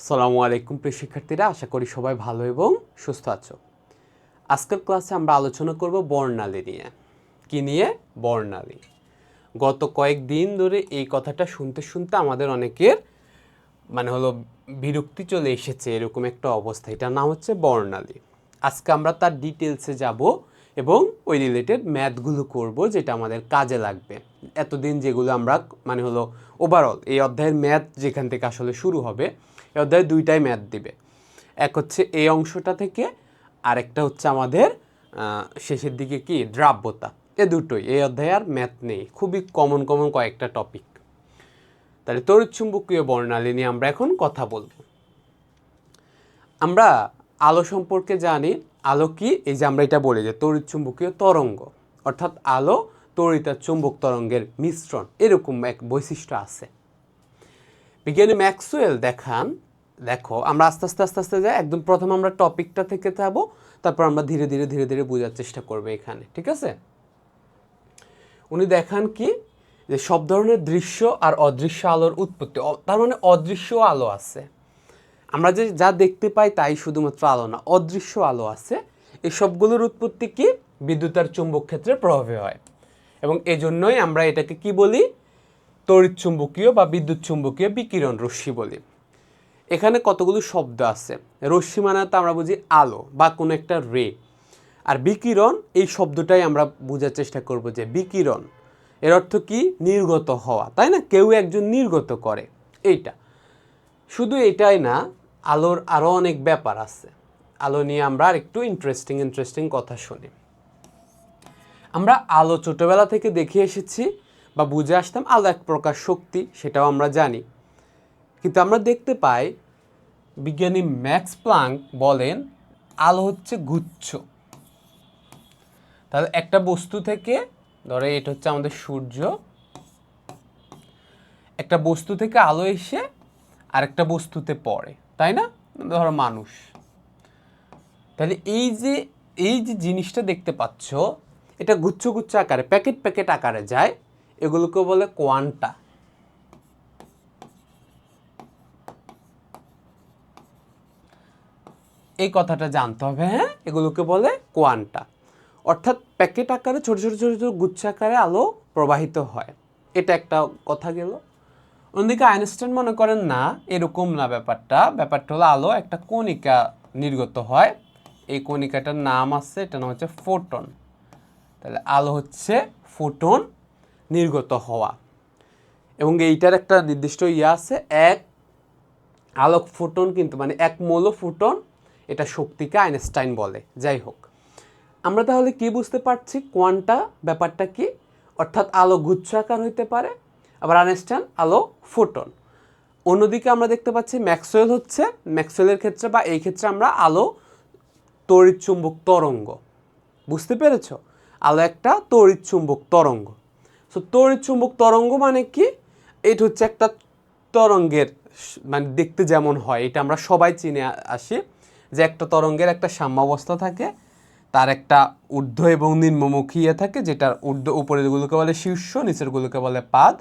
আসসালামু আলাইকুম প্রিয় শিক্ষার্থীরা, আশা করি সবাই ভালো এবং সুস্থ আছো। আজকের ক্লাসে আমরা আলোচনা করব বর্ণালী নিয়ে। কি নিয়ে? বর্ণালী। গত কয়েকদিন ধরে এই কথাটা শুনতে শুনতে আমাদের অনেকের বিরক্তি চলে এসেছে, এরকম একটা অবস্থা। এটার নাম হচ্ছে বর্ণালী। আজকে আমরা তার ডিটেলসে যাব এবং ওই রিলেটেড ম্যাথগুলো করব, যেটা আমাদের কাজে লাগবে। এতদিন যেগুলো আমরা ওভারঅল এই অধ্যায়ের ম্যাথ যেখান থেকে আসলে শুরু হবে, এই অধ্যায়ে দুইটাই ম্যাথ দিবে। এক হচ্ছে এই অংশটা থেকে, আরেকটা হচ্ছে আমাদের শেষের দিকে কি দ্রাব্যতা। এ দুটোই, এই অধ্যায়ে আর ম্যাথ নেই, খুবই কমন কয়েকটা টপিক। তাহলে তড়িৎচুম্বকীয় বর্ণালী নিয়ে আমরা এখন কথা বলবো। আমরা আলো সম্পর্কে জানি। আলো কি? এই যে আমরা এটা বলি যে তড়িৎচুম্বকীয় তরঙ্গ, অর্থাৎ আলো তড়িৎ আর চুম্বক তরঙ্গের মিশ্রণ, এরকম এক বৈশিষ্ট্য আছে। বিজ্ঞানী ম্যাক্সওয়েল দেখো আমরা আস্তে আস্তে যাই। একদম প্রথম আমরা টপিকটা থেকে যাব, তারপর আমরা ধীরে ধীরে বোঝার চেষ্টা করবো এখানে, ঠিক আছে? উনি দেখান কি যে সব ধরনের দৃশ্য আর অদৃশ্য আলোর উৎপত্তি, তার মানে অদৃশ্য আলো আছে। আমরা যে যা দেখতে পাই তাই শুধুমাত্র আলো না, অদৃশ্য আলো আছে। এই সবগুলোর উৎপত্তি কি? বিদ্যুৎ আর চুম্বক ক্ষেত্রের প্রভাবে হয়। এবং এজন্যই আমরা এটাকে কি বলি? তড়িৎ চুম্বকীয় বা বিদ্যুৎ চুম্বকীয় বিকিরণ রশ্মি বলি। এখানে কতগুলো শব্দ আছে। রশ্মি মানে তো আমরা বুঝি আলো বা কোনো একটা রে, আর বিকিরণ এই শব্দটাই আমরা বোঝার চেষ্টা করব যে বিকিরণ এর অর্থ কি? নির্গত হওয়া, তাই না? কেউ একজন নির্গত করে। এইটা শুধু এটাই না, আলোর আরও অনেক ব্যাপার আছে। আলো নিয়ে আমরা আর একটু ইন্টারেস্টিং কথা শুনি। আমরা আলো ছোটোবেলা থেকে দেখে এসেছি বা বুঝে আসতাম, আলো এক প্রকার শক্তি, সেটাও আমরা জানি। কিন্তু আমরা দেখতে পাই বিজ্ঞানী ম্যাক্স প্লাঙ্ক বলেন আলো হচ্ছে গুচ্ছ। তাহলে একটা বস্তু থেকে, ধরো এটা হচ্ছে আমাদের সূর্য, একটা বস্তু থেকে আলো এসে আরেকটা বস্তুতে পড়ে, তাই না? ধরো মানুষ। তাহলে এই যে জিনিসটা দেখতে পাচ্ছ, এটা গুচ্ছ আকারে, প্যাকেট আকারে যায়। এগুলোকে বলে কোয়ান্টা। এই কথাটা জানতে হবে, হ্যাঁ? এগুলোকে বলে কোয়ান্টা, অর্থাৎ প্যাকেট আকারে ছোট ছোট গুচ্ছ আকারে আলো প্রবাহিত হয়। এটা একটা কথা গেল। অন্যদিকে আইনস্টাইন মনে করেন না, এরকম না ব্যাপারটা হলো আলো একটা কণিকা নির্গত হয়। এই কণিকাটার নাম আছে, এটা নাম হচ্ছে ফোটন। তাহলে আলো হচ্ছে ফোটন নির্গত হওয়া, এবং এইটার একটা নির্দিষ্ট আছে, এক আলোক ফোটন কিন্তু মানে এক মৌল ফোটন, এটা শক্তিকে আইনস্টাইন বলে। যাই হোক, আমরা তাহলে কি বুঝতে পারছি? কোয়ান্টা ব্যাপারটা কি, অর্থাৎ আলো গুচ্ছ আকার হইতে পারে, আবার আইনস্টাইন আলো ফোটন। অন্যদিকে আমরা দেখতে পাচ্ছি ম্যাক্সওয়েলের ক্ষেত্রে বা এই ক্ষেত্রে আমরা আলো তড়িৎচুম্বক তরঙ্গ। বুঝতে পেরেছ? আলো একটা তড়িৎচুম্বক তরঙ্গ। সো তড়িৎচুম্বক তরঙ্গ মানে কি? এটা হচ্ছে একটা তরঙ্গের মানে দেখতে যেমন হয়, এটা আমরা সবাই চিনে আসি যে একটা তরঙ্গের একটা সাম্যাবস্থা থাকে, তার একটা ঊর্ধ্ব এবং নিম্নমুখী থাকে, যেটার উপরেরগুলোকে বলে শীর্ষ, নিচেরগুলোকে বলে পাদ।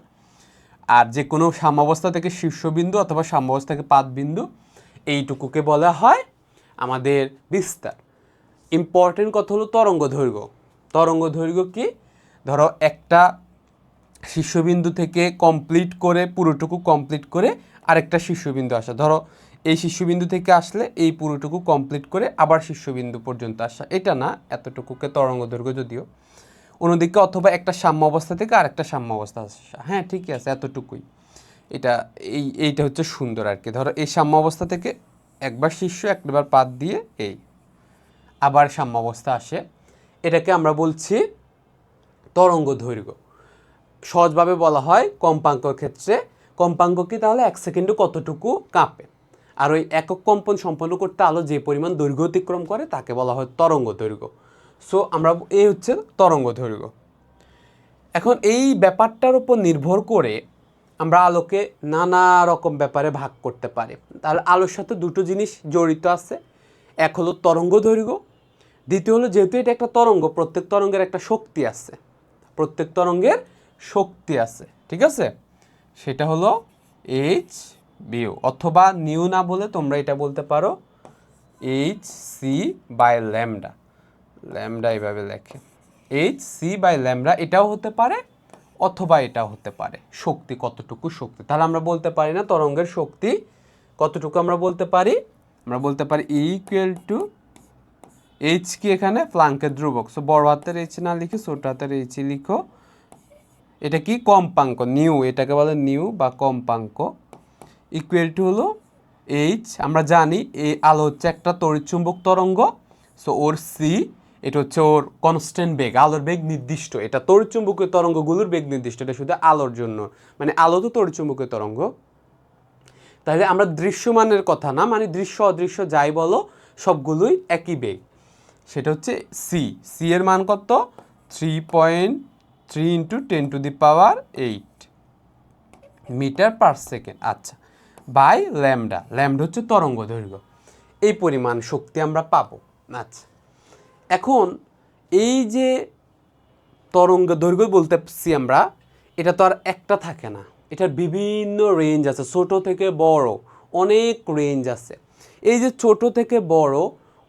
আর যে কোনো সাম্যাবস্থা থেকে শীর্ষবিন্দু অথবা সাম্যাবস্থা থেকে পাদবিন্দু, এইটুকুকে বলা হয় আমাদের বিস্তার। ইম্পর্টেন্ট কথা হলো তরঙ্গ দৈর্ঘ্য। তরঙ্গ দৈর্ঘ্য কি? ধরো একটা শীর্ষবিন্দু থেকে পুরোটুকু কমপ্লিট করে আরেকটা শীর্ষবিন্দু আসা, ধরো এই শীর্ষবিন্দু থেকে আসলে এই পুরোটুকু কমপ্লিট করে আবার শীর্ষবিন্দু পর্যন্ত আসা, এটা না, এতটুকুকে তরঙ্গ দৈর্ঘ্য যদিও। অন্যদিকে অথবা একটা সাম্য অবস্থা থেকে আরেকটা সাম্য অবস্থা আসা, হ্যাঁ ঠিকই আছে, এতটুকুই। এইটা হচ্ছে সুন্দর আর কি। ধরো এই সাম্য অবস্থা থেকে একবার শীর্ষ একবার পাদ দিয়ে এই আবার সাম্য অবস্থা আসে, এটাকে আমরা বলছি তরঙ্গ দৈর্ঘ্য। সহজভাবে বলা হয় কম্পাঙ্কর ক্ষেত্রে, কম্পাঙ্ক কি? তাহলে এক সেকেন্ডে কতটুকু কাঁপে। আর ওই একক কম্পন সম্পন্ন করতে আলো যে পরিমাণ দৈর্ঘ্য অতিক্রম করে তাকে বলা হয় তরঙ্গ দৈর্ঘ্য। সো এই হচ্ছে তরঙ্গ দৈর্ঘ্য। এখন এই ব্যাপারটার উপর নির্ভর করে আমরা আলোকে নানা রকম ব্যাপারে ভাগ করতে পারি। তাহলে আলোর সাথে দুটো জিনিস জড়িত আছে, এক হলো তরঙ্গ দৈর্ঘ্য, দ্বিতীয় হলো যেহেতু এটা একটা তরঙ্গ, প্রত্যেক তরঙ্গের একটা শক্তি আছে, ঠিক আছে? সেটা হলো h বিউ, অথবা নিউ না বলে তোমরা এটা বলতে পারো H C by lambda. Lambda এইভাবে লেখে, এইচ সি বাই ল্যামডা, এটাও হতে পারে অথবা এটাও হতে পারে। শক্তি কতটুকু শক্তি, তাহলে আমরা বলতে পারি না তরঙ্গের শক্তি কতটুকু, আমরা বলতে পারি ই ইকুয়াল টু এইচ কি এখানে প্লাঙ্কের ধ্রুবক, সো বড় হাতের এইচ না লিখে ছোট হাতের এইচ লিখো। এটা কি কম্পাঙ্ক, নিউ, এটাকে বলে নিউ বা কম্পাঙ্ক, ইকুয়াল টু হলো এইচ। আমরা জানি এই আলো হচ্ছে একটা তড়িৎচুম্বক তরঙ্গ, সো ওর সি, এটা হচ্ছে ওর কনস্ট্যান্ট বেগ, আলোর বেগ নির্দিষ্ট, এটা তড়িৎচুম্বকীয় তরঙ্গগুলোর বেগ নির্দিষ্ট, এটা শুধু আলোর জন্য, মানে আলো তো তড়িৎচুম্বকীয় তরঙ্গ। তাহলে আমরা দৃশ্যমানের কথা না, মানে দৃশ্য অদৃশ্য যাই বলো সবগুলোই একই বেগ, সেটা হচ্ছে সি। সি এর মান কত? 3.3 ইন্টু 10⁸ মিটার পার সেকেন্ড। আচ্ছা, বাই ল্যামডা, ল্যামডা হচ্ছে তরঙ্গ দৈর্ঘ্য, এই পরিমাণ শক্তি আমরা পাবো। আচ্ছা, এখন এই যে তরঙ্গ দৈর্ঘ্য বলতেছি আমরা, এটা তো আর একটা থাকে না, এটার বিভিন্ন রেঞ্জ আছে, ছোট থেকে বড় অনেক রেঞ্জ আছে। এই যে ছোট থেকে বড়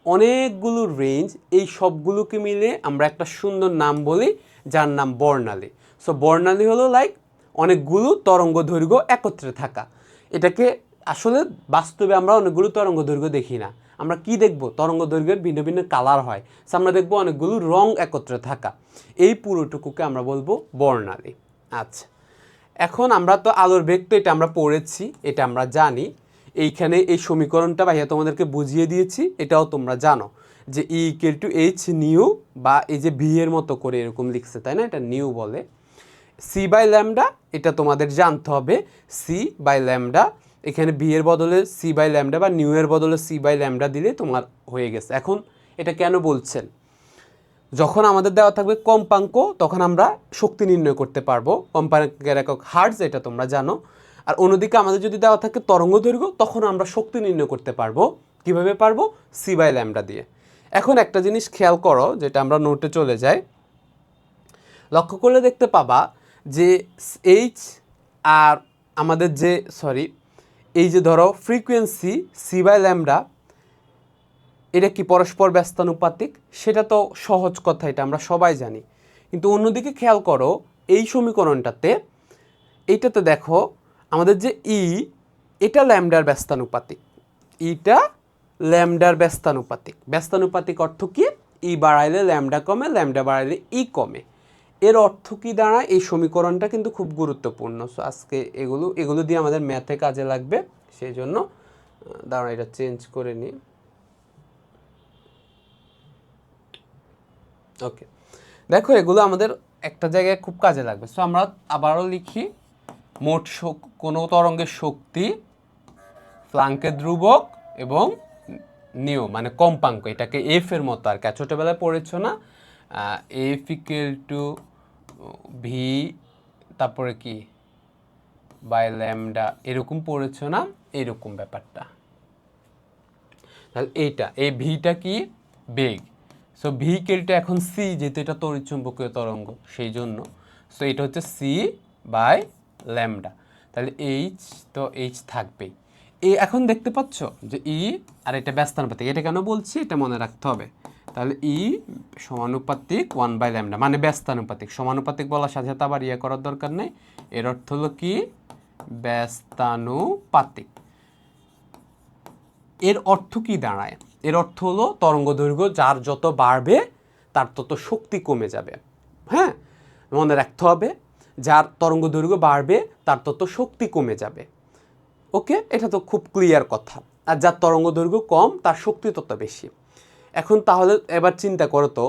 অনেকগুলো রেঞ্জ, এই সবগুলোকে মিলে আমরা একটা সুন্দর নাম বলি, যার নাম বর্ণালী। সো বর্ণালী হলো লাইক অনেকগুলো তরঙ্গ দৈর্ঘ্য একত্রে থাকা। এটাকে আসলে বাস্তবে আমরা অনেকগুলো তরঙ্গ দৈর্ঘ্য দেখি না, আমরা কি দেখব, তরঙ্গ দৈর্ঘ্যের ভিন্ন ভিন্ন কালার হয়, সো আমরা দেখবো অনেকগুলো রং একত্রে থাকা, এই পুরোটুকুকে আমরা বলবো বর্ণালী। আচ্ছা, এখন আমরা তো আলোর বেগ তো এটা আমরা পড়েছি, এটা আমরা জানি, এইখানে এই সমীকরণটা ভাইয়া তোমাদেরকে বুঝিয়ে দিয়েছি, এটাও তোমরা জানো যে E equal to H new, বা এই যে ভি এর মতো করে এরকম লিখছে তাই না, এটা নিউ বলে। সি বাই ল্যামডা, এটা তোমাদের জানতে হবে, সি বাই ল্যামডা, এখানে বি এর বদলে সি বাই ল্যামডা বা নিউ এর বদলে সি বাই ল্যামডা দিলে তোমার হয়ে গেছে। এখন এটা কেন বলছেন, যখন আমাদের দেওয়া থাকবে কম্পাঙ্ক তখন আমরা শক্তি নির্ণয় করতে পারবো, কম্পাঙ্কের একক হার্টজ, এটা তোমরা জানো। আর অন্যদিকে আমাদের যদি দেওয়া থাকে তরঙ্গ দৈর্ঘ্য, তখন আমরা শক্তি নির্ণয় করতে পারবো, কিভাবে পারবো, সি বাই ল্যামডা দিয়ে। এখন একটা জিনিস খেয়াল করো, যেটা আমরা নোটে চলে যাই, লক্ষ্য করলে দেখতে পাবা যে এইচ আর আমাদের যে এই যে ধরো ফ্রিকোয়েন্সি সি বাই ল্যামডা, এটা কি পরস্পর ব্যস্তানুপাতিক, সেটা তো সহজ কথা, এটা আমরা সবাই জানি। কিন্তু অন্যদিকে খেয়াল করো এই সমীকরণটাতে, এইটাতে দেখো আমাদের যে ই, এটা ল্যামডার ব্যস্তানুপাতিক, ইটা ল্যামডার ব্যস্তানুপাতিক। ব্যস্তানুপাতিক অর্থ কি, ই বাড়াইলে ল্যামডা কমে, ল্যামডা বাড়াইলে ই কমে। এর অর্থ কি দাঁড়ায়, এই সমীকরণটা কিন্তু খুব গুরুত্বপূর্ণ। সো আজকে এগুলো দিয়ে আমাদের ম্যাথে কাজে লাগবে, সেই জন্য দাঁড়া এটা চেঞ্জ করে নিই। ওকে, দেখো এগুলো আমাদের একটা জায়গায় খুব কাজে লাগবে। সো আমরা আবারও লিখি, মোট কোনো তরঙ্গের শক্তি, প্লাঙ্কের ধ্রুবক এবং নিউ মানে কম্পাঙ্ক, এটাকে এফ এর মতো আর কি, ছোটোবেলায় পড়েছো না, এফ ইকুয়াল টু ভি, তারপরে কি বাই ল্যামডা, এরকম পড়েছো না, এরকম ব্যাপারটা। তাহলে এইটা, এই ভিটা কি বেগ, সো ভি কেলটা এখন সি, যেহেতু এটা তড়িৎচুম্বকীয় তরঙ্গ সেই জন্য, সো এটা হচ্ছে সি বাই ল্যামডা। তাহলে এইচ তো এইচ থাকবেই। এখন দেখতে পাচ্ছ যে ই আর এটা ব্যস্তানুপাতিক, এটা কেন বলছি এটা মনে রাখতে হবে। তাহলে ই সমানুপাতিক 1/λ, মানে ব্যস্তানুপাতিক। সমানুপাতিক বলার সাথে সাথে আবার ইয়ে করার দরকার নেই, এর অর্থ হলো কি ব্যস্তানুপাতিক। এর অর্থ কি দাঁড়ায়, এর অর্থ হলো তরঙ্গ দৈর্ঘ্য যার যত বাড়বে তার তত শক্তি কমে যাবে। হ্যাঁ, মনে রাখতে হবে, যার তরঙ্গ দৈর্ঘ্য বাড়বে তার তত শক্তি কমে যাবে। ওকে, এটা তো খুব ক্লিয়ার কথা। আর যার তরঙ্গ দৈর্ঘ্য কম তার শক্তি তত বেশি। এখন তাহলে এবার চিন্তা করো তো,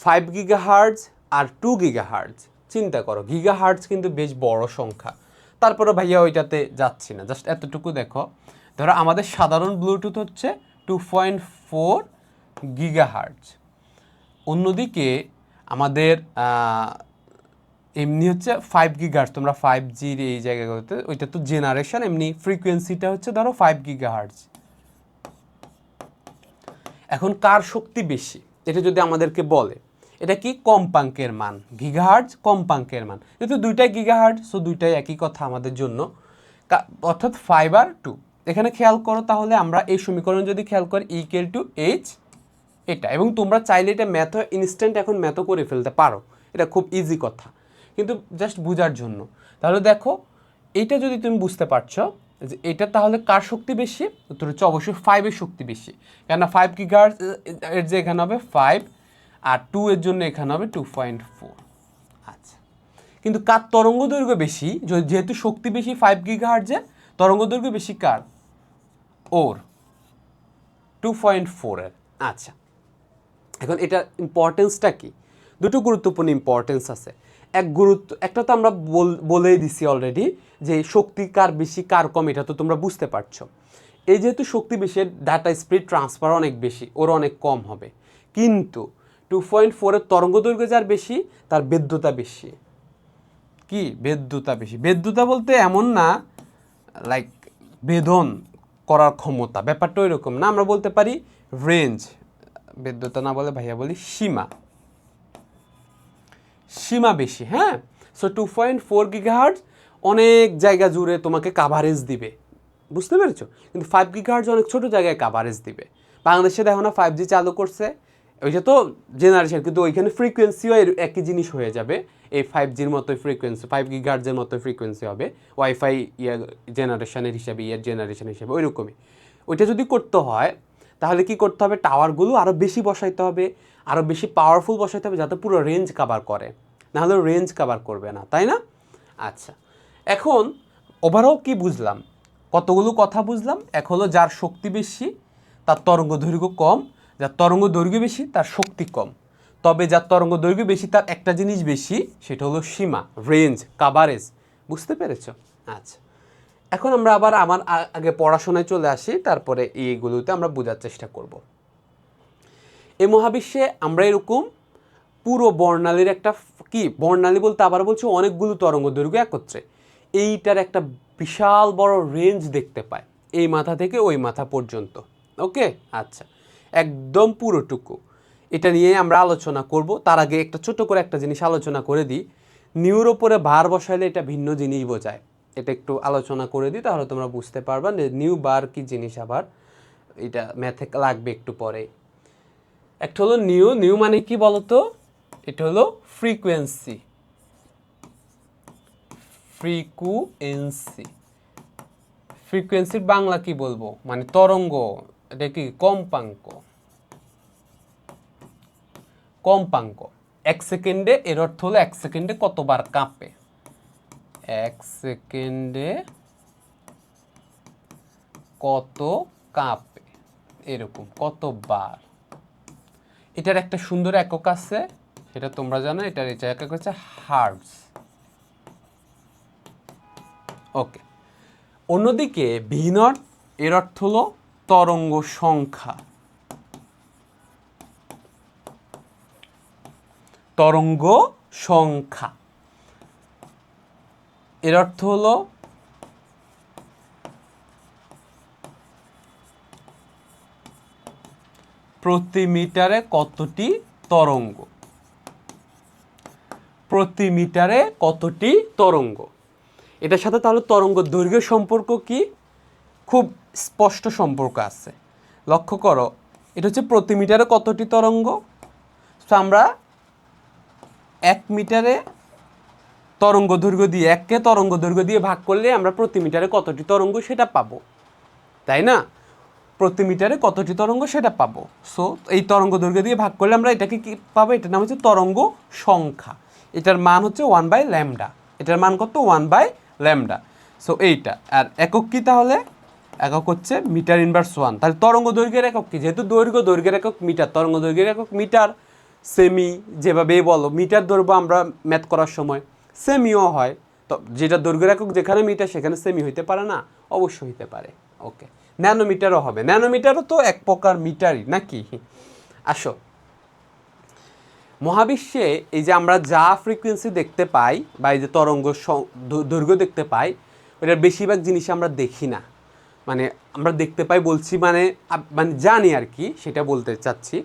5 গিগাহার্টজ আর 2 গিগাহার্টজ, চিন্তা করো, গিগাহার্টজ কিন্তু বেশ বড় সংখ্যা। তারপরে ভাইয়া ওইটাতে যাচ্ছি না, জাস্ট এতটুকু দেখো। ধরো আমাদের সাধারণ ব্লুটুথ হচ্ছে 2.4 গিগাহার্টজ, অন্যদিকে আমাদের এমনি হচ্ছে 5 গিগাহার্টজ, তোমরা 5Gর এই জায়গাগুলোতে, ওইটা তো জেনারেশন, এমনি ফ্রিকোয়েন্সিটা হচ্ছে ধরো 5 গিগাহার্টজ। এখন কার শক্তি বেশি এটা যদি আমাদেরকে বলে, এটা কি কম্পাঙ্কের মান, গিগাহার্টজ কম্পাঙ্কের মান, যেহেতু দুইটাই গিগাহার্টজ, সো দুইটাই একই কথা আমাদের জন্য। অর্থাৎ 5/2। এখানে খেয়াল করো তাহলে, আমরা এই সমীকরণ যদি খেয়াল করি ইকুয়াল টু এইচ এটা, এবং তোমরা চাইলে এটা ম্যাথ ইনস্ট্যান্ট এখন ম্যাথও করে ফেলতে পারো, এটা খুব ইজি কথা, কিন্তু জাস্ট বোঝার জন্য। তাহলে দেখো এইটা যদি তুমি বুঝতে পারছো যে এটা তাহলে কার শক্তি বেশি, উত্তর হচ্ছে অবশ্যই 5-এর শক্তি বেশি, কেননা 5 গিগাহার্টজ এর যে এখানে হবে 5, আর 2 এর জন্য এখানে হবে 2.4। আচ্ছা, কিন্তু কার তরঙ্গ দৈর্ঘ্য বেশি, যেহেতু শক্তি বেশি 5 গিগাহার্টজে, তরঙ্গ দৈর্ঘ্য বেশি কার, ওর 2.4 এর। আচ্ছা, এখন এটার ইম্পর্টেন্সটা কি, দুটো গুরুত্বপূর্ণ ইম্পর্টেন্স আছে। একটা তো আমরা বলেই দিছি অলরেডি যে শক্তি কার বেশি কার কম, এটা তো তোমরা বুঝতে পারছো। এই যেহেতু শক্তি বেশি, ডাটা স্পিড ট্রান্সফার অনেক বেশি, ওর অনেক কম হবে, কিন্তু 2.4 এর তরঙ্গ দৈর্ঘ্য যার বেশি তার বেদ্যতা বেশি। কি বেদ্যতা বেশি? বেদ্যতা বলতে এমন না লাইক বেদন করার ক্ষমতা, ব্যাপারটা ওই রকম না। আমরা বলতে পারি রেঞ্জ, বেদ্যতা না বলে ভাইয়া বলি সীমা বেশি। হ্যাঁ, সো 2.4 গিগাহার্টজ অনেক জায়গা জুড়ে তোমাকে কাভারেজ দিবে, বুঝতে পেরেছো? কিন্তু 5 গিগাহার্টজ অনেক ছোটো জায়গায় কাভারেজ দিবে। বাংলাদেশে দেখো না 5G চালু করছে, ওইটা তো জেনারেশন, কিন্তু ওইখানে ফ্রিকোয়েন্সিও একই জিনিস হয়ে যাবে, এই 5Gর মতোই ফ্রিকোয়েন্সি, 5 গিগাহার্টজের মতোই ফ্রিকোয়েন্সি হবে, ওয়াইফাই জেনারেশনের হিসাবে, জেনারেশন হিসাবে ওইরকমই। ওইটা যদি করতে হয় তাহলে কি করতে হবে, টাওয়ারগুলো আরও বেশি বসাইতে হবে, আরও বেশি পাওয়ারফুল বসাইতে হবে, যাতে পুরো রেঞ্জ কাভার করে, নাহলে রেঞ্জ কাভার করবে না, তাই না? আচ্ছা, এখন ওভারঅল কি বুঝলাম, কতগুলো কথা বুঝলাম। এক হলো যার শক্তি বেশি তার তরঙ্গ দৈর্ঘ্য কম, যার তরঙ্গ দৈর্ঘ্য বেশি তার শক্তি কম। তবে যার তরঙ্গ দৈর্ঘ্য বেশি তার একটা জিনিস বেশি, সেটা হলো সীমা, রেঞ্জ, কাভারেজ। বুঝতে পেরেছো? আচ্ছা, এখন আমরা আবার আমার আগে পড়াশোনায় চলে আসি, তারপরে এইগুলোতে আমরা বোঝার চেষ্টা করব। এই মহাবিশ্বে আমরা এরকম পুরো বর্ণালীর একটা, কি বর্ণালী বলতে আবার বলছি অনেকগুলো তরঙ্গ দৈর্ঘ্য একত্রে, এইটার একটা বিশাল বড় রেঞ্জ দেখতে পায়, এই মাথা থেকে ওই মাথা পর্যন্ত। ওকে, আচ্ছা, একদম পুরোটুকু এটা নিয়ে আমরা আলোচনা করব। তার আগে একটা ছোট করে একটা জিনিস আলোচনা করে দিই, নিউর ওপরে ভার বসাইলে এটা ভিন্ন জিনিস বোঝায়, এটা একটু আলোচনা করে দিই, তাহলে তোমরা বুঝতে পারবা যে নিউ বার কি জিনিস, আবার এটা ম্যাথে লাগবে একটু পরে। একটা হলো নিউ মানে কি বলতো, এটা হলো ফ্রিকোয়েন্সি, ফ্রিকোয়েন্সির বাংলা কি বলবো, মানে তরঙ্গ, এটা কি কম্পাঙ্ক। এক সেকেন্ডে, এর অর্থ হলো এক সেকেন্ডে কতবার কাঁপে, এক সেকেন্ডে কত কাঁপে, এরকম কতবার। এটার একটা সুন্দর একক আছে, সেটা তোমরা জানো, এটার একক হচ্ছে হার্টজ। ওকে, অন্যদিকে ভি নট, এর অর্থ হলো তরঙ্গ সংখ্যা, এর অর্থ হলো প্রতি মিটারে কতটি তরঙ্গ, এটার সাথে তাহলে তরঙ্গ দৈর্ঘ্যের সম্পর্ক কি, খুব স্পষ্ট সম্পর্ক আছে। লক্ষ্য করো, এটা হচ্ছে প্রতি মিটারে কতটি তরঙ্গ, তো আমরা 1 মিটারে তরঙ্গ দৈর্ঘ্য দিয়ে, 1কে তরঙ্গ দৈর্ঘ্য দিয়ে ভাগ করলে আমরা প্রতি মিটারে কতটি তরঙ্গ সেটা পাবো, তাই না? প্রতি মিটারে কতটি তরঙ্গ সেটা পাবো। সো এই তরঙ্গ দৈর্ঘ্য দিয়ে ভাগ করলে আমরা এটাকে কি পাবো, এটার নাম হচ্ছে তরঙ্গ সংখ্যা, এটার মান হচ্ছে 1/λ, এটার মান কত, 1/λ। সো এইটা, আর একক কি তাহলে, একক হচ্ছে মিটার ইনভার্স 1। তাহলে তরঙ্গ দৈর্ঘ্যের একক কি, যেহেতু দৈর্ঘ্যের একক মিটার, তরঙ্গ দৈর্ঘ্যের একক মিটার, সেমি যেভাবেই বলো, মিটার ধরবো আমরা ম্যাথ করার সময়, সেমিও হয়, তো যেটা দৈর্ঘ্যের একক যেখানে মিটার সেখানে সেমি হইতে পারে না, অবশ্যই হইতে পারে। ওকে, ন্যানোমিটারও হবে, ন্যানোমিটারও তো এক প্রকার মিটারই নাকি। আসো, মহাবিশ্বে এই যে আমরা যা ফ্রিকোয়েন্সি দেখতে পাই বা এই যে তরঙ্গ দৈর্ঘ্য দেখতে পাই, ওটার বেশিরভাগ জিনিস আমরা দেখি না, মানে আমরা দেখতে পাই বলছি মানে জানি আর কি, সেটা বলতে চাচ্ছি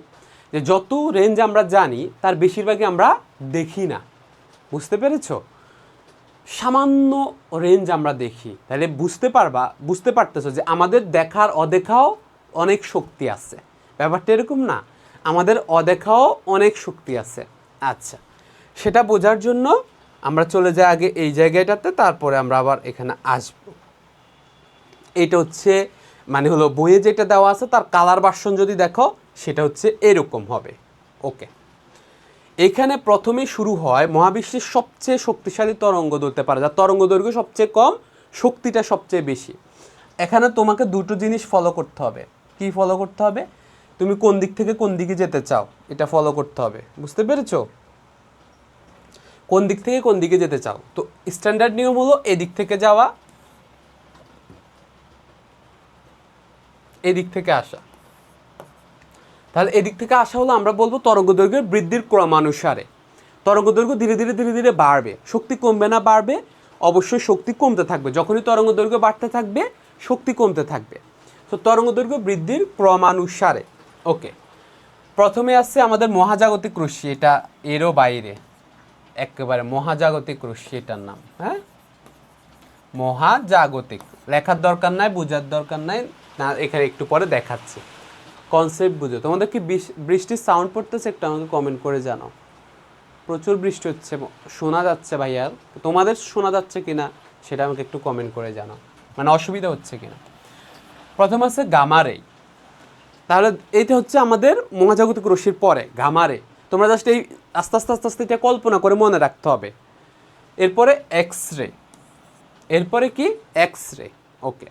যে যত রেঞ্জ আমরা জানি তার বেশিরভাগই আমরা দেখি না, বুঝতে পেরেছো? সামান্য রেঞ্জ আমরা দেখি, তাহলে বুঝতে পারতেছো যে আমাদের দেখার অদেখাও অনেক শক্তি আছে। ব্যাপারটা এরকম না, আমাদের অদেখাও অনেক শক্তি আছে। আচ্ছা, সেটা বোঝার জন্য আমরা চলে যাই আগে এই জায়গাটাতে, তারপরে আমরা আবার এখানে আসব। এইটা হচ্ছে মানে হলো বইয়ে যেটা দেওয়া আছে তার কালার ভার্সন যদি দেখো সেটা হচ্ছে এরকম হবে। ওকে, এখানে প্রথমে শুরু হয় মহাবিশ্বের সবচেয়ে শক্তিশালী তরঙ্গ ধরতে পারে, যার তরঙ্গ দৈর্ঘ্য সবচেয়ে কম, শক্তিটা সবচেয়ে বেশি। এখানে তোমাকে দুটো জিনিস ফলো করতে হবে। কি ফলো করতে হবে? তুমি কোন দিক থেকে কোন দিকে যেতে চাও এটা ফলো করতে হবে। বুঝতে পেরেছো? কোন দিক থেকে কোন দিকে যেতে চাও, তো স্ট্যান্ডার্ড নিয়ম হলো এদিক থেকে যাওয়া, এদিক থেকে আসা। তাহলে এদিক থেকে আসা হলো আমরা বলবো তরঙ্গদৈর্ঘ্যের বৃদ্ধির ক্রমানুসারে। তরঙ্গদৈর্ঘ্য ধীরে ধীরে ধীরে ধীরে বাড়বে, শক্তি কমবে না বাড়বে? অবশ্যই শক্তি কমতে থাকবে। যখনই তরঙ্গদৈর্ঘ্য বাড়তে থাকবে শক্তি কমতে থাকবে। তো তরঙ্গদৈর্ঘ্য বৃদ্ধির ক্রমানুসারে। ওকে, প্রথমে আসছে আমাদের মহাজাগতিক রশ্মি, এটা এরও বাইরে একেবারে মহাজাগতিক রশ্মি এটার নাম। হ্যাঁ, মহাজাগতিক, লেখার দরকার নাই, বোঝার দরকার নাই, না এখানে একটু পরে দেখাচ্ছি, কনসেপ্ট বুঝো। তোমাদের কি বৃষ্টির সাউন্ড পড়তেছে? একটু আমাকে কমেন্ট করে জানাও। প্রচুর বৃষ্টি হচ্ছে, শোনা যাচ্ছে ভাইয়া, তোমাদের শোনা যাচ্ছে কিনা সেটা আমাকে একটু কমেন্ট করে জানাও, মানে অসুবিধা হচ্ছে কিনা। প্রথম আছে গামারে, তাহলে এইটা হচ্ছে আমাদের মহাজাগতিক রশ্মির পরে গামারে। তোমরা জাস্ট এই আস্তে আস্তে আস্তে আস্তে এটা কল্পনা করে মনে রাখতে হবে। এরপরে এক্স রে, এরপরে কি এক্স রে। ওকে,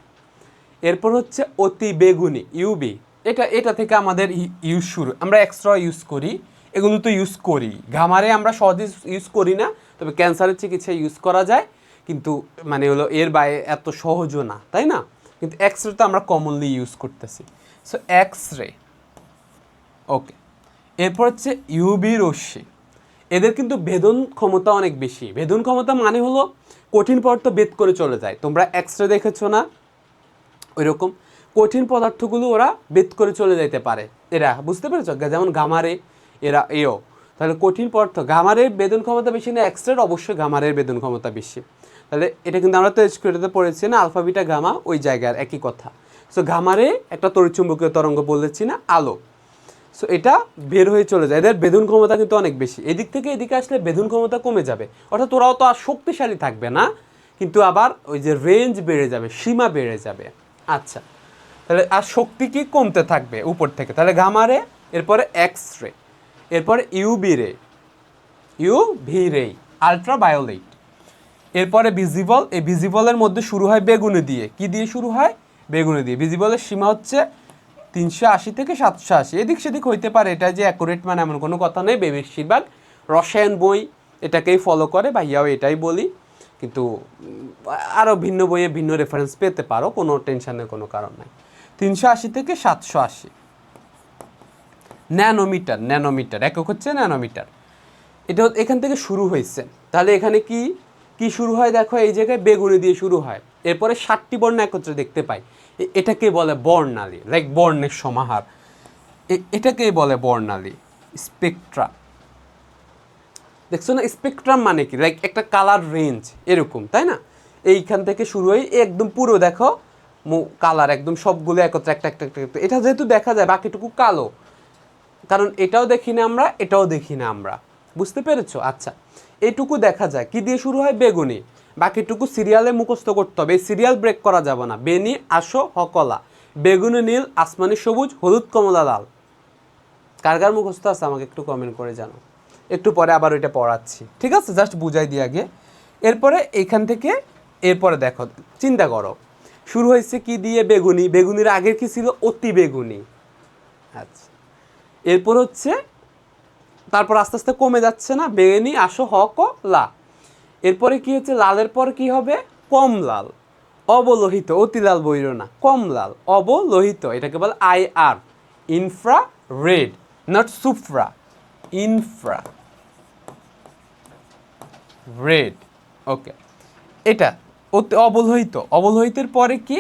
এরপর হচ্ছে অতি বেগুনি ইউবি, এটা থেকে আমাদের ইউজ শুরু। আমরা এক্সট্রা ইউজ করি, এগুলো তো ইউজ করি। গামারে আমরা সহজে ইউজ করি না, তবে ক্যান্সারের চিকিৎসায় ইউজ করা যায়, কিন্তু মানে হলো এর বাইরে এত সহজও না, তাই না? কিন্তু এক্স রে তো আমরা কমনলি ইউজ করতেছি। So X ray. ওকে, এরপর হচ্ছে ইউবি রশ্মি, এদের কিন্তু ভেদন ক্ষমতা অনেক বেশি। ভেদন ক্ষমতা মানে হলো কঠিন পদার্থ ভেদ করে চলে যায়। তোমরা এক্স রে দেখেছো না, ওই রকম কঠিন পদার্থগুলো ওরা ভেদ করে চলে যেতে পারে এরা। বুঝতে পেরেছো? যেমন গামারে এরা এও, তাহলে কঠিন পদার্থ গামারের বেদন ক্ষমতা বেশি না এক্সরের? অবশ্যই গামারের বেদন ক্ষমতা বেশি। তাহলে এটা কিন্তু আমরা তো স্কুলেতে পড়েছি না, আলফা বিটা গামা, ওই জায়গার একই কথা। সো গামারে একটা তড়িৎচুম্বকীয় তরঙ্গ বলেছি না, আলো। সো এটা বের হয়ে চলে যায়, এদের বেদন ক্ষমতা কিন্তু অনেক বেশি। এদিক থেকে এদিকে আসলে বেদন ক্ষমতা কমে যাবে, অর্থাৎ ওরাও তো আর শক্তিশালী থাকবে না, কিন্তু আবার ওই যে রেঞ্জ বেড়ে যাবে, সীমা বেড়ে যাবে। আচ্ছা, তাহলে আর শক্তি কি কমতে থাকবে উপর থেকে। তাহলে গামা রে, এরপরে এক্স রে, এরপরে ইউবি রে, ইউভি রে, আলট্রাভায়োলেট, এরপরে ভিজিবল। এই ভিজিবলের মধ্যে শুরু হয় বেগুনি দিয়ে। কি দিয়ে শুরু হয়? বেগুনি দিয়ে। ভিজিবলের সীমা হচ্ছে 380 থেকে 780, এদিক সেদিক হইতে পারে, এটা যে অ্যাকুরেট মানে এমন কোনো কথা নেই। বেশিরভাগ রসায়ন বই এটাকেই ফলো করে, বা ইয়াও এটাই বলি, কিন্তু আরও ভিন্ন বইয়ে ভিন্ন রেফারেন্স পেতে পারো, কোনো টেনশনের কোনো কারণ নাই। 380 থেকে 780 ন্যানোমিটার, ন্যানোমিটার একক হচ্ছে ন্যানোমিটার। এটা এখান থেকে শুরু হয়েছে। তাহলে এখানে কি কি শুরু হয় দেখো, এই জায়গায় বেগুনি দিয়ে শুরু হয়, এরপরে 7টি বর্ণ একত্রে দেখতে পাই, এটাকে বলে বর্ণালী, লাইক বর্ণের সমাহার, এটাকেই বলে বর্ণালী। স্পেকট্রা, দেখছো না? স্পেকট্রাম মানে কি? লাইক একটা কালার রেঞ্জ এরকম, তাই না? এইখান থেকে শুরু হয়ে একদম পুরো দেখো কালার একদম সবগুলো একত্রে একটা একটা একটা, এটা যেহেতু দেখা যায় বাকিটুকু কালো, কারণ এটাও দেখি না আমরা, এটাও দেখি না আমরা। বুঝতে পেরেছো? আচ্ছা, এইটুকু দেখা যায় কি দিয়ে শুরু হয়? বেগুনি। বাকিটুকু সিরিয়ালে মুখস্থ করতে হবে, এই সিরিয়াল ব্রেক করা যাবে না। বেনি, আসো, হকলা, বেগুনি, নীল, আসমানি, সবুজ, হলুদ, কমলা, লাল। কার কার মুখস্থ আছে আমাকে একটু কমেন্ট করে জানো, একটু পরে আবার ওইটা পড়াচ্ছি, ঠিক আছে? জাস্ট বুঝাই দিই আগে। এরপরে এইখান থেকে এরপরে দেখো, চিন্তা করো, শুরু হয়েছে কি দিয়ে? বেগুনি। বেগুনির আগের কি ছিল? অতি বেগুনি। আচ্ছা, এরপর হচ্ছে তারপর আস্তে আস্তে কমে যাচ্ছে না, বেগুনি, আসো, হক, লা। এরপরে কি হচ্ছে? লালের পর কি হবে? কম লাল, অবলোহিত, অতি লাল বইরো না, কম লাল, অবলোহিত, এটাকে বলে IR, infrared, not supra, infrared. Okay, এটা অবলোহিত। অবলোহিতের পরে কি?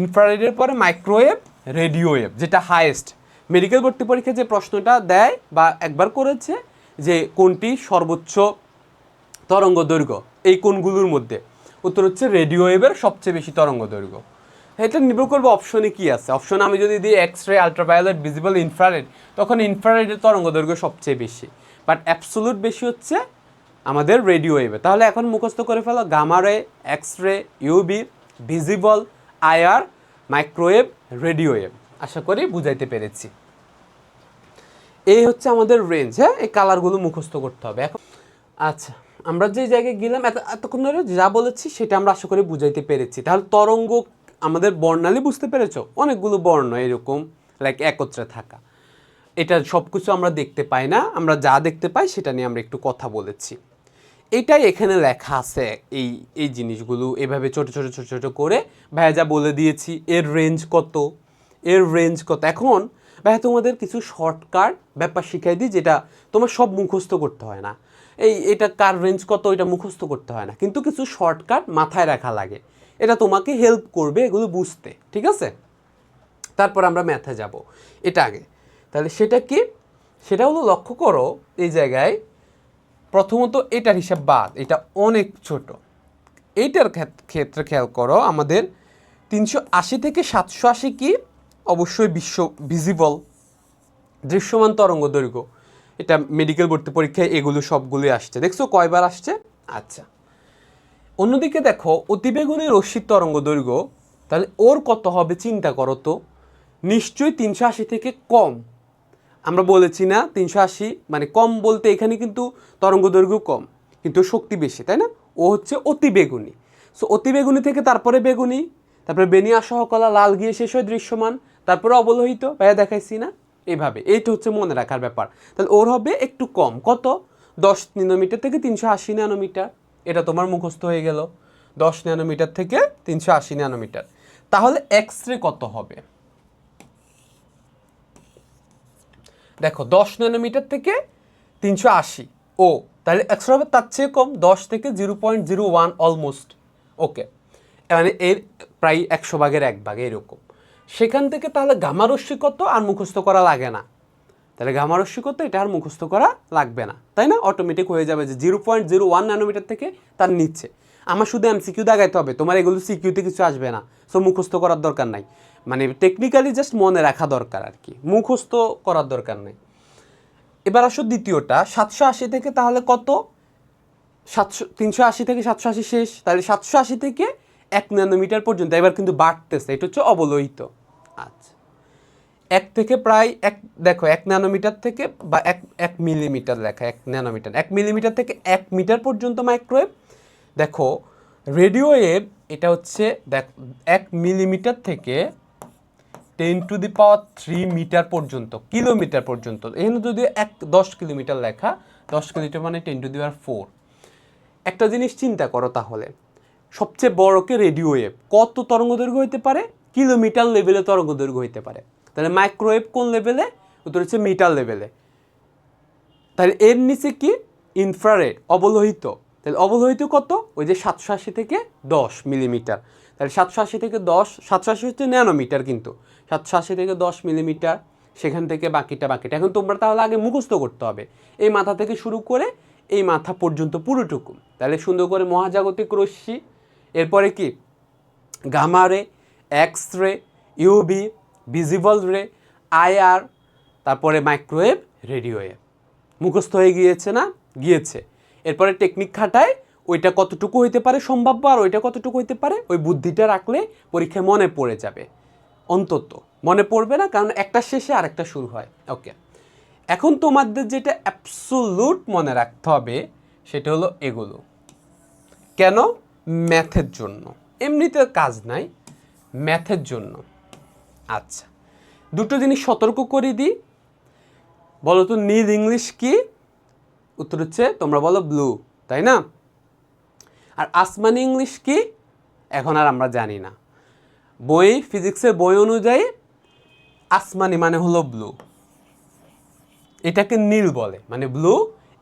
ইনফ্রারেডের পরে মাইক্রোওয়েভ, রেডিওওয়েভ, যেটা হাইয়েস্ট। মেডিকেল ভর্তি পরীক্ষায় যে প্রশ্নটা দেয় বা একবার করেছে যে কোনটি সর্বোচ্চ তরঙ্গ দৈর্ঘ্য, এই কোণগুলোর মধ্যে? উত্তর হচ্ছে রেডিও ওয়েভের সবচেয়ে বেশি তরঙ্গ দৈর্ঘ্য। এটা নির্ভর করবে অপশনে কি আছে। অপশন আমি যদি দিই X ray, ultraviolet, visible, infrared, তখন ইনফ্রারেডের তরঙ্গ দৈর্ঘ্য সবচেয়ে বেশি, বাট অ্যাবসোলুট বেশি হচ্ছে আমাদের রেডিও ওয়েভে। তাহলে এখন মুখস্থ করে ফেলো gamma ray, X ray, UV, visible, IR, microwave, radio wave. আশা করি বুঝাইতে পেরেছি। এই হচ্ছে আমাদের রেঞ্জ। হ্যাঁ, এই কালারগুলো মুখস্থ করতে হবে এখন। আচ্ছা, আমরা যে জায়গায় গেলাম এতক্ষণ ধরে যা বলেছি সেটা আমরা আশা করি বুঝাইতে পেরেছি। তাহলে তরঙ্গ আমাদের বর্ণালী বুঝতে পেরেছো? অনেকগুলো বর্ণ এরকম লাইক একত্রে থাকা, এটা সব কিছু আমরা দেখতে পাই না, আমরা যা দেখতে পাই সেটা নিয়ে আমরা একটু কথা বলেছি। এটাই এখানে লেখা আছে, এই এই জিনিসগুলো এভাবে ছোট ছোট ছোট ছোট করে ভাইয়া যা বলে দিয়েছি। এর রেঞ্জ কত, এর রেঞ্জ কত। এখন ভাইয়া তোমাদের কিছু শর্টকাট ব্যাপার শিখাই দিই, যেটা তোমার সব মুখস্থ করতে হয় না। এটা কার রেঞ্জ কত এটা মুখস্থ করতে হয় না, কিন্তু কিছু শর্টকাট মাথায় রাখা লাগে, এটা তোমাকে হেল্প করবে এগুলো বুঝতে, ঠিক আছে? তারপর আমরা ম্যাথে যাব, এটা আগে। তাহলে সেটা কি? সেটা হলো, লক্ষ্য করো এই জায়গায় প্রথমত এটার হিসাব বাদ, এটা অনেক ছোট। এইটার ক্ষেত্রে খেয়াল করো, আমাদের 380 থেকে 780 কি? অবশ্যই ভিজিবল, দৃশ্যমান তরঙ্গ দৈর্ঘ্য। এটা মেডিকেল ভর্তি পরীক্ষায় এগুলো সবগুলোই আসছে, দেখছো কয়বার আসছে? আচ্ছা, অন্যদিকে দেখো অতিবেগুনি রশ্মির তরঙ্গ দৈর্ঘ্য, তাহলে ওর কত হবে চিন্তা করো তো। নিশ্চয়ই 380 থেকে কম। আমরা বলেছি না 380 মানে কম বলতে, এখানে কিন্তু তরঙ্গ দৈর্ঘ্য কম কিন্তু শক্তি বেশি, তাই না? ও হচ্ছে অতিবেগুনি। সো অতিবেগুনি থেকে তারপরে বেগুনি, তারপরে বেনিয়া সহকলা, লাল গিয়ে শেষ হয় দৃশ্যমান, তারপরে অবলোহিত, ভাইয়া দেখাইছি না? এইভাবে, এইটা হচ্ছে মনে রাখার ব্যাপার। তাহলে ওর হবে একটু কম, কত? 10 ন্যানোমিটার থেকে 380 ন্যানোমিটার। এটা তোমার মুখস্থ হয়ে গেল, 10 ন্যানোমিটার থেকে 380 ন্যানোমিটার। তাহলে এক্স রে কত হবে? দেখো 10 ন্যানোমিটার থেকে 380, ও তাহলে এক্স রে হবে তার চেয়ে কম, 10 থেকে 0.01 অলমোস্ট। ওকে, মানে এর প্রায় 100 ভাগের 1 ভাগ এরকম। সেখান থেকে তাহলে গামা রশ্মি কত আর মুখস্থ করা লাগে না। তাহলে গামা রশ্মি কত এটা আর মুখস্থ করা লাগবে না, তাই না? অটোমেটিক হয়ে যাবে যে 0.01 ন্যানোমিটার থেকে তার নিচে। আমার শুধু এমসিকিউ দাগাইতে হবে, তোমার এগুলো সিকিউতে কিছু আসবে না, সো মুখস্থ করার দরকার নাই। মানে টেকনিক্যালি জাস্ট মনে রাখা দরকার আর কি, মুখস্থ করার দরকার নেই। এবার আসো দ্বিতীয়টা, 780 থেকে তাহলে কত? 380 থেকে 780 শেষ, তাহলে 780 থেকে 1 ন্যানোমিটার পর্যন্ত। এবার কিন্তু বাড়তেছে, এটা হচ্ছে অবলোহিত। আচ্ছা, 1 থেকে প্রায় 1, দেখো 1 ন্যানোমিটার থেকে বা 1 মিলিমিটার লেখা, 1 ন্যানোমিটার, 1 মিলিমিটার থেকে 1 মিটার পর্যন্ত মাইক্রোওয়েভ। দেখো রেডিও ওয়েভ এটা হচ্ছে, দেখ 1 মিলিমিটার থেকে 10⁻³ মিটার পর্যন্ত, কিলোমিটার পর্যন্ত। এখানে যদি 10 কিলোমিটার লেখা, 10 কিলোমিটার মানে 10⁴। একটা জিনিস চিন্তা করো তাহলে, সবচেয়ে বড়কে রেডিও ওয়েভ কত তরঙ্গ দৈর্ঘ্য হইতে পারে? কিলোমিটার লেভেলে তরঙ্গ দৈর্ঘ্য হইতে পারে। তাহলে মাইক্রোওয়েভ কোন লেভেলে? উত্তর হচ্ছে মিটার লেভেলে। তাহলে এর নিচে কি? ইনফ্রারেড, অবলোহিত। তাহলে অবলোহিত কত? ওই যে 780 থেকে 10 মিলিমিটার। তাহলে 780 থেকে 10, 780 হচ্ছে ন্যানোমিটার, কিন্তু 780 থেকে 10 মিলিমিটার, সেখান থেকে বাকিটা। এখন তোমরা তাহলে আগে মুখস্থ করতে হবে, এই মাথা থেকে শুরু করে এই মাথা পর্যন্ত পুরোটুকু। তাহলে সুন্দর করে মহাজাগতিক রশ্মি, এরপরে কি? গামা রে, এক্স রে, ইউভি, ভিজিবল রে, আইআর, তারপরে মাইক্রোওয়েভ, রেডিও ওয়েভ। মুখস্থ হয়ে গিয়েছে না? গিয়েছে। এরপরে টেকনিক খাটায় ওইটা কতটুকু হইতে পারে সম্ভাব্য আর ওইটা কতটুকু হইতে পারে, ওই বুদ্ধিটা রাখলে পরীক্ষায় মনে পড়ে যাবে। অন্তত মনে পড়বে না, কারণ একটা শেষে আরেকটা শুরু হয়। ওকে, এখন তোমাদের যেটা অ্যাবসোলুট মনে রাখতে হবে সেটা হলো এগুলো। কেন? ম্যাথের জন্য, এমনিতে কাজ নাই, ম্যাথের জন্য। আচ্ছা, দুটো জিনিস সতর্ক করে দিই। বলো তো নীল ইংলিশ কি? উত্তর হচ্ছে তোমরা বলো ব্লু, তাই না? আর আসমানি ইংলিশ কি? এখন আর আমরা জানি না। বই, ফিজিক্সের বই অনুযায়ী আসমানি মানে হলো ব্লু, এটাকে নীল বলে, মানে ব্লু,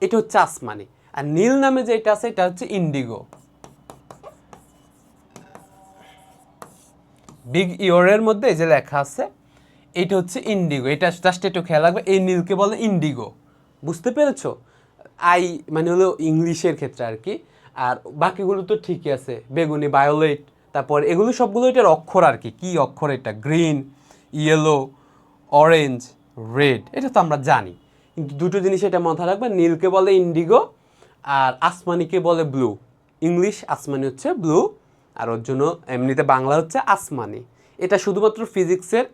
এটা হচ্ছে আসমানি। আর নীল নামে যেটা আছে এটা হচ্ছে ইন্ডিগো। বিগ ইয়রের মধ্যে এই যে লেখা আছে, এটা হচ্ছে ইন্ডিগো। এটা জাস্ট একটু খেয়াল রাখবে, এই নীলকে বলে ইন্ডিগো। বুঝতে পেরেছো? আই মানে হলো ইংলিশের ক্ষেত্রে আর কি। আর বাকিগুলো তো ঠিকই আছে, বেগুনি, ভায়োলেট, তারপর এগুলো সবগুলো এটার অক্ষর আর কি, কী অক্ষর এটা, গ্রিন, ইয়েলো, অরেঞ্জ, রেড, এটা তো আমরা জানি। কিন্তু দুটো জিনিস এটা মাথায় রাখবে, নীলকে বলে ইন্ডিগো আর আসমানিকে বলে ব্লু। ইংলিশ আসমানি হচ্ছে ব্লু, আর ওর জন্য এমনিতে বাংলা হচ্ছে আসমানি। এটা শুধুমাত্র ফিজিক্সের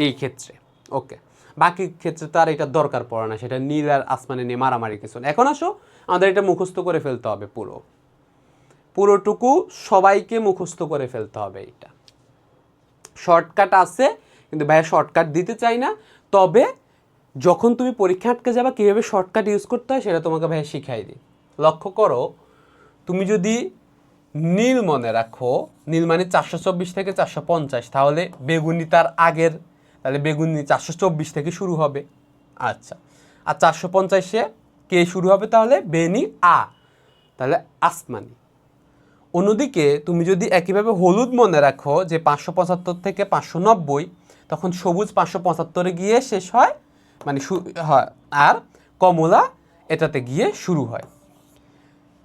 এই ক্ষেত্রে, ওকে। বাকি ক্ষেত্রে তো আর এটার দরকার পড়ে না, সেটা নীল আর আসমানি নিয়ে মারামারি কিছু না। এখন আসো আমাদের এটা মুখস্থ করে ফেলতে হবে, পুরোটুকু সবাইকে মুখস্থ করে ফেলতে হবে। এটা শর্টকাট আছে, কিন্তু ভাইয়া শর্টকাট দিতে চাই না। তবে যখন তুমি পরীক্ষা আটকে যাবা কীভাবে শর্টকাট ইউজ করতে হয় সেটা তোমাকে ভাইয়া শিখাই দিই। লক্ষ্য করো, তুমি যদি নীল মনে রাখো, নীল মানে 424 থেকে 450, তাহলে বেগুনি তার আগের, তাহলে বেগুনি 424 থেকে শুরু হবে। আচ্ছা, আর 450-এ কে শুরু হবে? তাহলে বেনি আ, তাহলে আসমানি। অন্যদিকে তুমি যদি একইভাবে হলুদ মনে রাখো যে 575 থেকে 590, তখন সবুজ 575-এ গিয়ে শেষ হয়, মানে হয়, আর কমলা এটাতে গিয়ে শুরু হয়।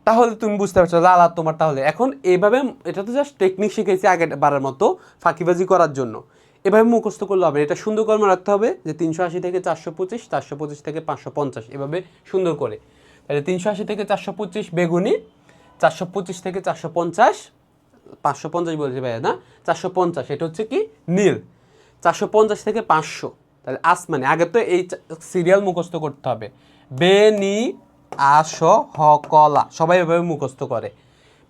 তাহলে তুমি বুঝতে পারছো লালা তোমার। তাহলে এখন এইভাবে, এটা তো জাস্ট টেকনিক শিখেছি আগের বারের মতো ফাঁকিবাজি করার জন্য। এভাবে মুখস্থ করলে হবে, এটা সুন্দর করে মনে রাখতে হবে যে 380 থেকে 425, 425 থেকে 550, এভাবে সুন্দর করে। তাহলে 380 থেকে 425 বেগুনি, 425 থেকে 450, 550 বলছি ভাইয়া না, 450 এটা হচ্ছে কি নীল, 450 থেকে 500 তাহলে আসমানি। আগে তো এই সিরিয়াল মুখস্থ করতে হবে, বেনি আস হ কলা, সবাই এভাবে মুখস্থ করে।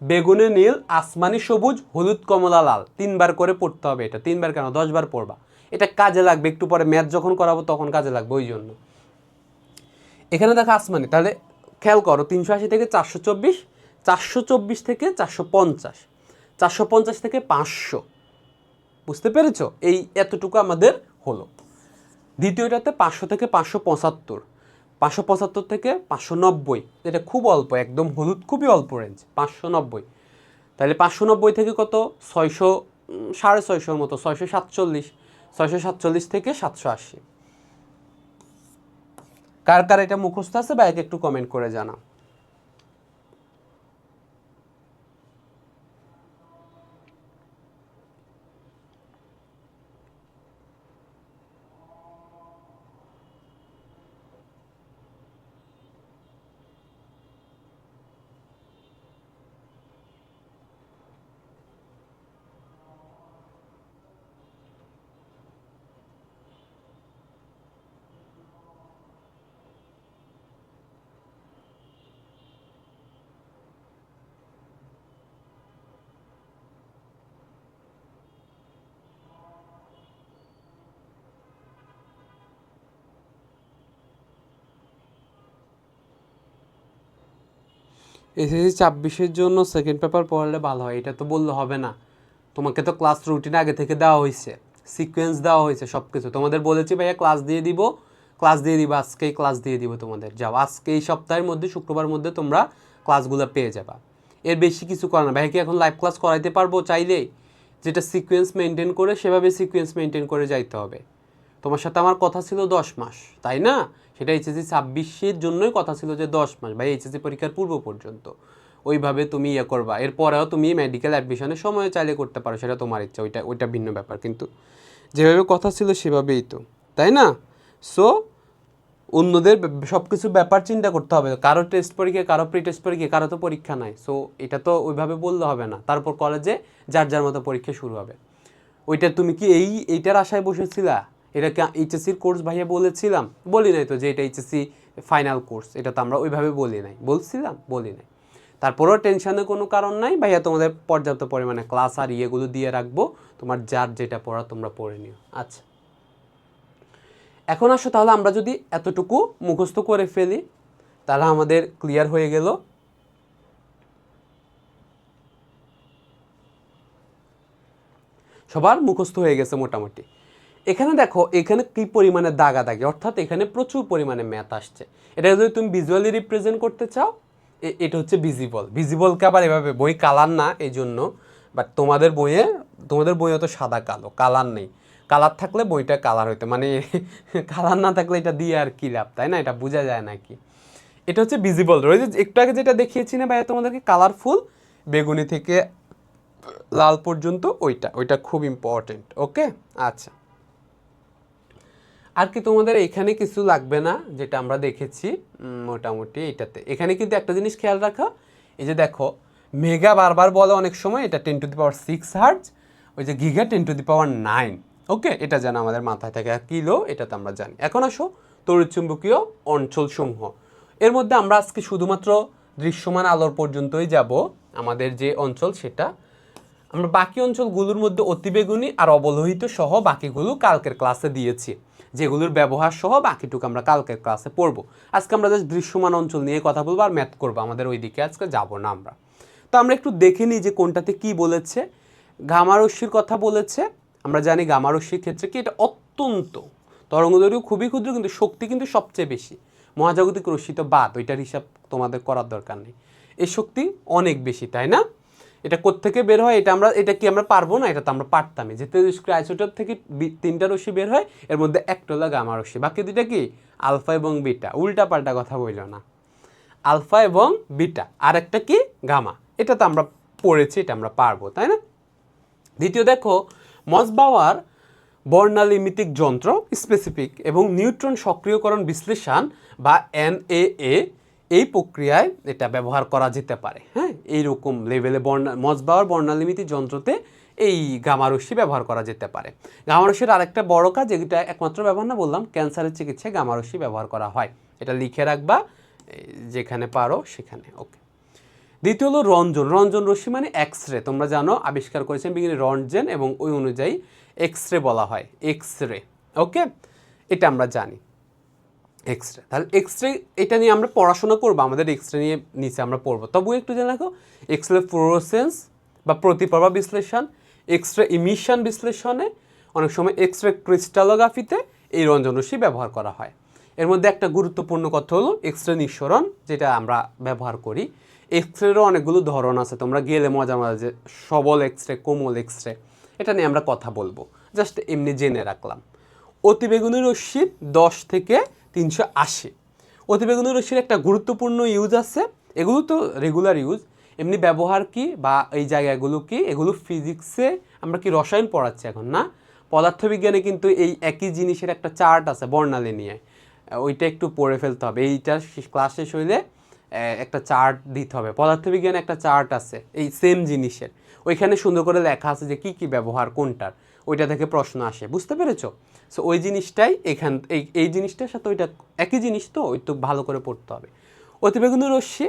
বেগুনে নীল, আসমানি সবুজ, হলুদ কমলা লাল, 3বার করে পড়তে হবে। এটা 3বার কেন, 10বার পড়বা, এটা কাজে লাগবে একটু পরে ম্যাথ যখন করাবো তখন কাজে লাগবে, ওই জন্য। এখানে দেখো আসমানি, তাহলে খেয়াল করো 380 থেকে 424, 424 থেকে 450, 450 থেকে 500, বুঝতে পেরেছো? এই এতটুকু আমাদের হলো। দ্বিতীয়টাতে 500 থেকে 575, 575 থেকে 590, এটা খুব অল্প, একদম হলুদ, খুবই অল্প রেঞ্জ, 590। তাহলে 590 থেকে কত, 600, 650 মতো, 647, 647 থেকে 780। কার কার এটা মুখস্থ আছে বা একটু কমেন্ট করে জানাও। এসএসসি 26-এর জন্য সেকেন্ড পেপার পড়লে ভালো হয়, এটা তো বললে হবে না। তোমাকে তো ক্লাস রুটিন আগে থেকে দেওয়া হয়েছে, সিকোয়েন্স দেওয়া হয়েছে, সব কিছু তোমাদের বলেছি ভাইয়া ক্লাস দিয়ে দিব, আজকেই ক্লাস দিয়ে দিব তোমাদের। যাও আজকে এই সপ্তাহের মধ্যে, শুক্রবার মধ্যে তোমরা ক্লাসগুলো পেয়ে যাবা। এর বেশি কিছু করে না ভাইয়া। কি এখন লাইভ ক্লাস করাইতে পারবো চাইলেই? যেটা সিকোয়েন্স মেনটেন করে, সেভাবে সিকোয়েন্স মেনটেন করে যাইতে হবে। তোমার সাথে আমার কথা ছিল 10 মাস, তাই না? সেটা এইচএসসি 26-এর জন্যই কথা ছিল যে 10 মাস ভাই, এইচএসসি পরীক্ষার পূর্ব পর্যন্ত ওইভাবে তুমি ইয়ে করবা। এরপরেও তুমি মেডিকেল অ্যাডমিশনের সময় চাইলে করতে পারো, সেটা তোমার ইচ্ছা, ওইটা ভিন্ন ব্যাপার। কিন্তু যেভাবে কথা ছিল সেভাবেই তো, তাই না? সো অন্যদের সব কিছু ব্যাপার চিন্তা করতে হবে। কারো টেস্ট পরীক্ষা, কারো প্রি টেস্ট পরীক্ষা, কারো তো পরীক্ষা নাই। সো এটা তো ওইভাবে বললে হবে না। তারপর কলেজে যার যার মতো পরীক্ষা শুরু হবে। ওইটা তুমি কি এইটার আশায় বসেছিলা? এটা কি এইচএসসির কোর্স ভাইয়া বলেছিলাম? বলি নাই তো যে এটা এইচএসসি ফাইনাল কোর্স, এটা তো আমরা ওইভাবে বলি নাই। বলছিলাম? বলি নাই। তারপরেও টেনশনের কোনো কারণ নাই ভাইয়া, তোমাদের পর্যাপ্ত পরিমাণে ক্লাস আর ইয়েগুলো দিয়ে রাখবো, তোমার যার যেটা পড়া তোমরা পড়ে নিও। আচ্ছা, এখন আসো তাহলে আমরা যদি এতটুকু মুখস্থ করে ফেলি তাহলে আমাদের ক্লিয়ার হয়ে গেল। সবার মুখস্থ হয়ে গেছে মোটামুটি। এখানে দেখো, এখানে কি পরিমাণে দাগাদাগি, অর্থাৎ এখানে প্রচুর পরিমাণে ম্যাথ আসছে। এটা যদি তুমি ভিজুয়ালি রিপ্রেজেন্ট করতে চাও, এটা হচ্ছে ভিজিবলকে আবার এভাবে, বই কালার না এই জন্য, বাট তোমাদের বইয়ে তো সাদা কালো, কালার নেই। কালার থাকলে বইটা কালার হইতে, মানে কালার না থাকলে এটা দিয়ে আর কি লাভ, তাই না? এটা বোঝা যায় নাকি? এটা হচ্ছে ভিজিবল রে, ওই যে একটু আগে যেটা দেখিয়েছি না ভাইয়া তোমাদেরকে কালারফুল, বেগুনি থেকে লাল পর্যন্ত, ওইটা খুব ইম্পর্টেন্ট। ওকে, আচ্ছা। আর কি তোমাদের এখানে কিছু লাগবে না, যেটা আমরা দেখেছি মোটামুটি এটাতে। এখানে কিন্তু একটা জিনিস খেয়াল রাখা, এই যে দেখো মেগা বারবার বলে অনেক সময়, এটা 10⁶ হার্টজ, ওই যে গিগা 10⁹ ওকে, এটা যেন আমাদের মাথায় থাকে। আর কিলো এটা তো আমরা জানি। এখন আসো তড়িৎচুম্বকীয় অঞ্চলসমূহ। এর মধ্যে আমরা আজকে শুধুমাত্র দৃশ্যমান আলোর পর্যন্তই যাব, আমাদের যে অঞ্চল সেটা। আমরা বাকি অঞ্চলগুলোর মধ্যে অতিবেগুনি আর অবলোহিত সহ বাকিগুলো কালকের ক্লাসে দিয়েছি, যেগুলোর ব্যবহার সহ বাকিটুকু আমরা কালকের ক্লাসে পড়বো। আজকে আমরা জাস্ট দৃশ্যমান অঞ্চল নিয়ে কথা বলবো আর ম্যাথ করবো, আমাদের ওই দিকে আজকে যাবো না আমরা। তো আমরা একটু দেখে নিই যে কোনটাতে কি বলেছে। গামারশ্মির কথা বলেছে, আমরা জানি গামারশ্মির ক্ষেত্রে কি এটা অত্যন্ত তরঙ্গদৈর্ঘ্য খুবই ক্ষুদ্র, কিন্তু শক্তি কিন্তু সবচেয়ে বেশি। মহাজাগতিক রশ্মি তো বাদ, ওইটার হিসাব তোমাদের করার দরকার নেই। এই শক্তি অনেক বেশি, তাই না? এটা কোত্থেকে বের হয়, এটা কি আমরা পারবো না? এটা তো আমরা পারতামই। যে তেজস্ক্রিয় আইসোটোপ থেকে 3টা রশ্মি বের হয়, এর মধ্যে একটা হলো গামা রশ্মি, বাকি 2টা কি আলফা এবং বিটা। উল্টা পাল্টা কথা বললো না, আলফা এবং বিটা, আর একটা কি গামা। এটা তো আমরা পড়েছি, এটা আমরা পারবো, তাই না? দ্বিতীয় দেখো, মসবাওয়ার বর্ণালিমিতিক যন্ত্র স্পেসিফিক এবং নিউট্রন সক্রিয়করণ বিশ্লেষণ বা NAA, এই প্রক্রিয়ায় এটা ব্যবহার করা যেতে পারে। হ্যাঁ, এইরকম লেভেলে মসবাওয়ার বর্ণালিমিতি যন্ত্রতে এই গামারশ্মি ব্যবহার করা যেতে পারে। গামারশ্মির আরেকটা বড় কাজ, যেটা একমাত্র ব্যবহার না বললাম, ক্যান্সারের চিকিৎসায় গামারশ্মি ব্যবহার করা হয়। এটা লিখে রাখবা যেখানে পারো সেখানে। ওকে, দ্বিতীয় হলো রঞ্জন। রঞ্জন রশ্মি মানে এক্স রে, তোমরা জানো আবিষ্কার করেছেন বিজ্ঞানী রন্টজেন, এবং ওই অনুযায়ী এক্স রে বলা হয়, এক্স রে। ওকে, এটা আমরা জানি এক্স রে। তাহলে এক্স রে এটা নিয়ে আমরা পড়াশোনা করবো, আমাদের এক্স রে নিয়ে নিচে আমরা পড়বো। তবুও একটু জেনে রাখো, এক্স রে ফ্লোরোসেন্স বা প্রতিপ্রভা বিশ্লেষণ, এক্স রে ইমিশন বিশ্লেষণে, অনেক সময় এক্স রে ক্রিস্টালোগ্রাফিতে এই রঞ্জন রশ্মি ব্যবহার করা হয়। এর মধ্যে একটা গুরুত্বপূর্ণ কথা হলো এক্স রে নিঃসরণ, যেটা আমরা ব্যবহার করি। এক্স রেরও অনেকগুলো ধরন আছে, তোমরা গেলে মজা যে সবল এক্স রে, কোমল এক্স রে, এটা নিয়ে আমরা কথা বলবো, জাস্ট এমনি জেনে রাখলাম। অতিবেগুনি রশ্মির 10 থেকে 380। অতিবেগুনি রশ্মির একটা গুরুত্বপূর্ণ ইউজ আছে, এগুলো তো রেগুলার ইউজ, এমনি ব্যবহার কি বা এই জায়গাগুলো কি, এগুলো ফিজিক্সে আমরা কি রসায়ন পড়াচ্ছি এখন না, পদার্থবিজ্ঞানে কিন্তু এই একই জিনিসের একটা চার্ট আছে বর্ণালী নিয়ে, ওইটা একটু পড়ে ফেলতে হবে। এইটা ক্লাস শেষ হইলে একটা চার্ট দিতে হবে। পদার্থবিজ্ঞানে একটা চার্ট আছে এই সেম জিনিসের, ওইখানে সুন্দর করে লেখা আছে যে কি কি ব্যবহার কোনটার, ওইটা থেকে প্রশ্ন আসে, বুঝতে পেরেছো? সো ওই জিনিসটাই এই জিনিসটার সাথে ওইটা একই জিনিস, তো ওই তো ভালো করে পড়তে হবে। অতিবেগুনি রশ্মি,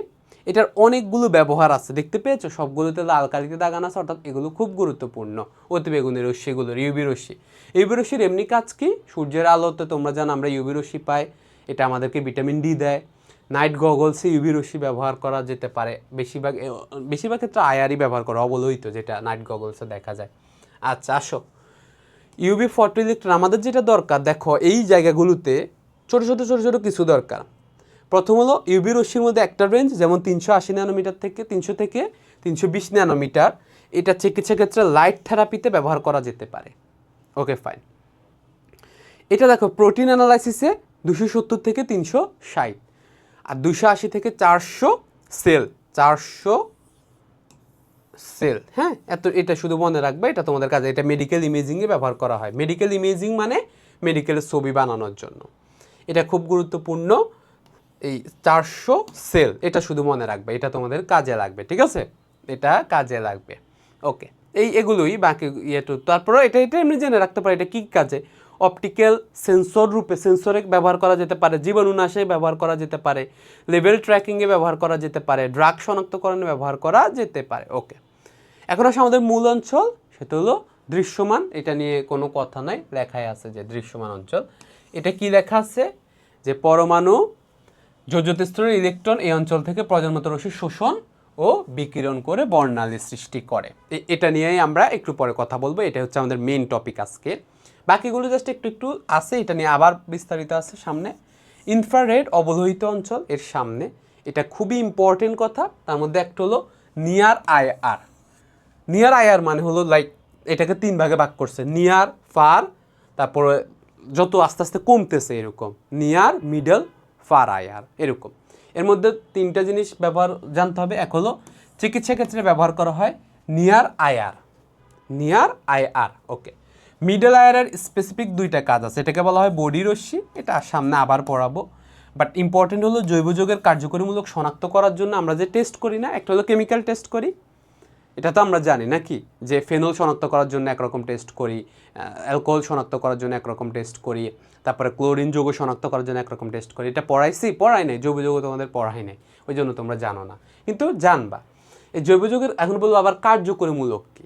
এটার অনেকগুলো ব্যবহার আছে, দেখতে পেয়েছো সবগুলোতে লাল কালিতে দাগানো আছে, অর্থাৎ এগুলো খুব গুরুত্বপূর্ণ। অতিবেগুনি রশ্মিগুলোর ইউভি রশ্মি, ইউভি রশ্মির এমনি কাজ কি, সূর্যের আলোতে তোমরা জানো আমরা ইউভি রশ্মি পাই, এটা আমাদেরকে ভিটামিন ডি দেয়। নাইট গগলসে ইউভি রশ্মি ব্যবহার করা যেতে পারে, বেশিরভাগ ক্ষেত্রে আয়ারই ব্যবহার করা, অবলোহিত, যেটা নাইট গগলসে দেখা যায়। আচ্ছা আসো, ইউভি ফটো ইলেকট্রন, আমাদের যেটা দরকার দেখো এই জায়গাগুলোতে ছোটো ছোটো ছোটো ছোটো কিছু দরকার। প্রথম হলো ইউভি রশ্মির মধ্যে একটা রেঞ্জ, যেমন 380 ন্যানোমিটার থেকে 300 থেকে 320 ন্যানোমিটার, এটা চিকিৎসা ক্ষেত্রে লাইট থেরাপিতে ব্যবহার করা যেতে পারে। Okay fine. এটা দেখো প্রোটিন অ্যানালাইসিসে 270 থেকে 360, আর 280 থেকে 400 সেল, 400 সেল। হ্যাঁ, এটা শুধু মনে রাখবে, এটা তোমাদের কাছে, এটা মেডিকেল ইমেজিংয়ে ব্যবহার করা হয়। মেডিকেল ইমেজিং মানে মেডিকেলের ছবি বানানোর জন্য, এটা খুব গুরুত্বপূর্ণ। এই 400 সেল, এটা শুধু মনে রাখবে, এটা তোমাদের কাজে লাগবে, ঠিক আছে? এটা কাজে লাগবে। ওকে, এগুলোই বাকি ইয়েটু। তারপরে এটা এমনি জেনে রাখতে পারে এটা কী কাজে, অপটিক্যাল সেন্সর রূপে, সেন্সরে ব্যবহার করা যেতে পারে, জীবাণুনাশে ব্যবহার করা যেতে পারে, লেভেল ট্র্যাকিংয়ে ব্যবহার করা যেতে পারে, ড্রাগ শনাক্তকরণে ব্যবহার করা যেতে পারে। ওকে, এখন আসে আমাদের মূল অঞ্চল, সেটা হলো দৃশ্যমান। এটা নিয়ে কোনো কথা নাই, লেখায় আছে যে দৃশ্যমান অঞ্চল। এটা কি লেখা আছে যে পরমাণু যোজিত স্তরের ইলেকট্রন এই অঞ্চল থেকে প্রজন্মত রশ্মি শোষণ ও বিকিরণ করে বর্ণালী সৃষ্টি করে। এটা নিয়েই আমরা একটু পরে কথা বলবো, এটা হচ্ছে আমাদের মেইন টপিক আজকে। বাকিগুলো জাস্ট একটু একটু আছে, এটা নিয়ে আবার বিস্তারিত আছে সামনে। ইনফ্রারেড অবলোহিত অঞ্চল এর সামনে, এটা খুবই ইম্পর্টেন্ট কথা। তার মধ্যে একটা হলো নিয়ার আইআর। নিয়ার আইআর মানে হলো লাইক, এটাকে 3 ভাগে ভাগ করছে, নিয়ার, ফার, তারপরে যত আস্তে আস্তে কমতেছে এরকম, নিয়ার, মিডল, ফার আইআর এরকম। এর মধ্যে 3টা জিনিস ব্যবহার জানতে হবে। এক হলো চিকিৎসা ক্ষেত্রে ব্যবহার করা হয় নিয়ার আইআর, ওকে। মিডল আইআরের স্পেসিফিক 2টা কাজ আছে, এটাকে বলা হয় বডি রশ্মি, এটা সামনে আবার পড়াবো। বাট ইম্পর্টেন্ট হলো জৈব যৌগের কার্যকরীমূলক শনাক্ত করার জন্য আমরা যে টেস্ট করি না, একটা হলো কেমিক্যাল টেস্ট করি, এটা তো আমরা জানি নাকি, যে ফেনল শনাক্ত করার জন্য একরকম টেস্ট করি, অ্যালকোহল শনাক্ত করার জন্য একরকম টেস্ট করি, তারপরে ক্লোরিন যৌগ শনাক্ত করার জন্য একরকম টেস্ট করি। এটা পড়াই নাই, জৈব যৌগ তোমাদের পড়াই নাই, ওই জন্য তোমরা জানো না, কিন্তু জানবা। এই জৈব যৌগের এখন বলবো আবার কার্যকরীমূলক কি।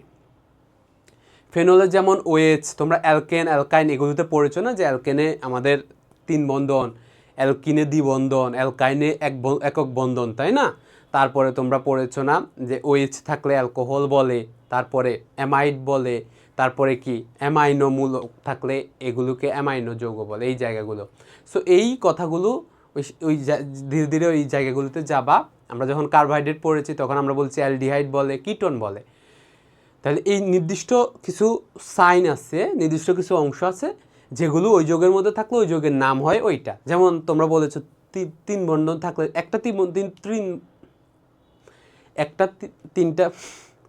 ফেনলের যেমন OH, তোমরা অ্যালকেন অ্যালকাইন এগুলোতে পড়েছো না, যে অ্যালকেনে আমাদের 3 বন্ধন, অ্যালকিনে দ্বিবন্ধন, অ্যালকাইনে একক বন্ধন, তাই না? তারপরে তোমরা পড়েছো না যে OH থাকলে অ্যালকোহল বলে, তারপরে অ্যামাইড বলে, তারপরে কি অ্যামাইনো মূলক থাকলে এগুলোকে অ্যামাইনো যৌগ বলে, এই জায়গাগুলো। সো এই কথাগুলো ওই ধীরে ধীরে ওই জায়গাগুলোতে যাবা। আমরা যখন কার্বোহাইড্রেট পড়েছি তখন আমরা বলছি অ্যালডিহাইড বলে, কিটোন বলে। তাহলে এই নির্দিষ্ট কিছু সাইন আছে, নির্দিষ্ট কিছু অংশ আছে যেগুলো ওই যৌগের মধ্যে থাকলে ওই যৌগের নাম হয় ওইটা। যেমন তোমরা বলেছো 3 বন্ধন থাকলে একটা 3টা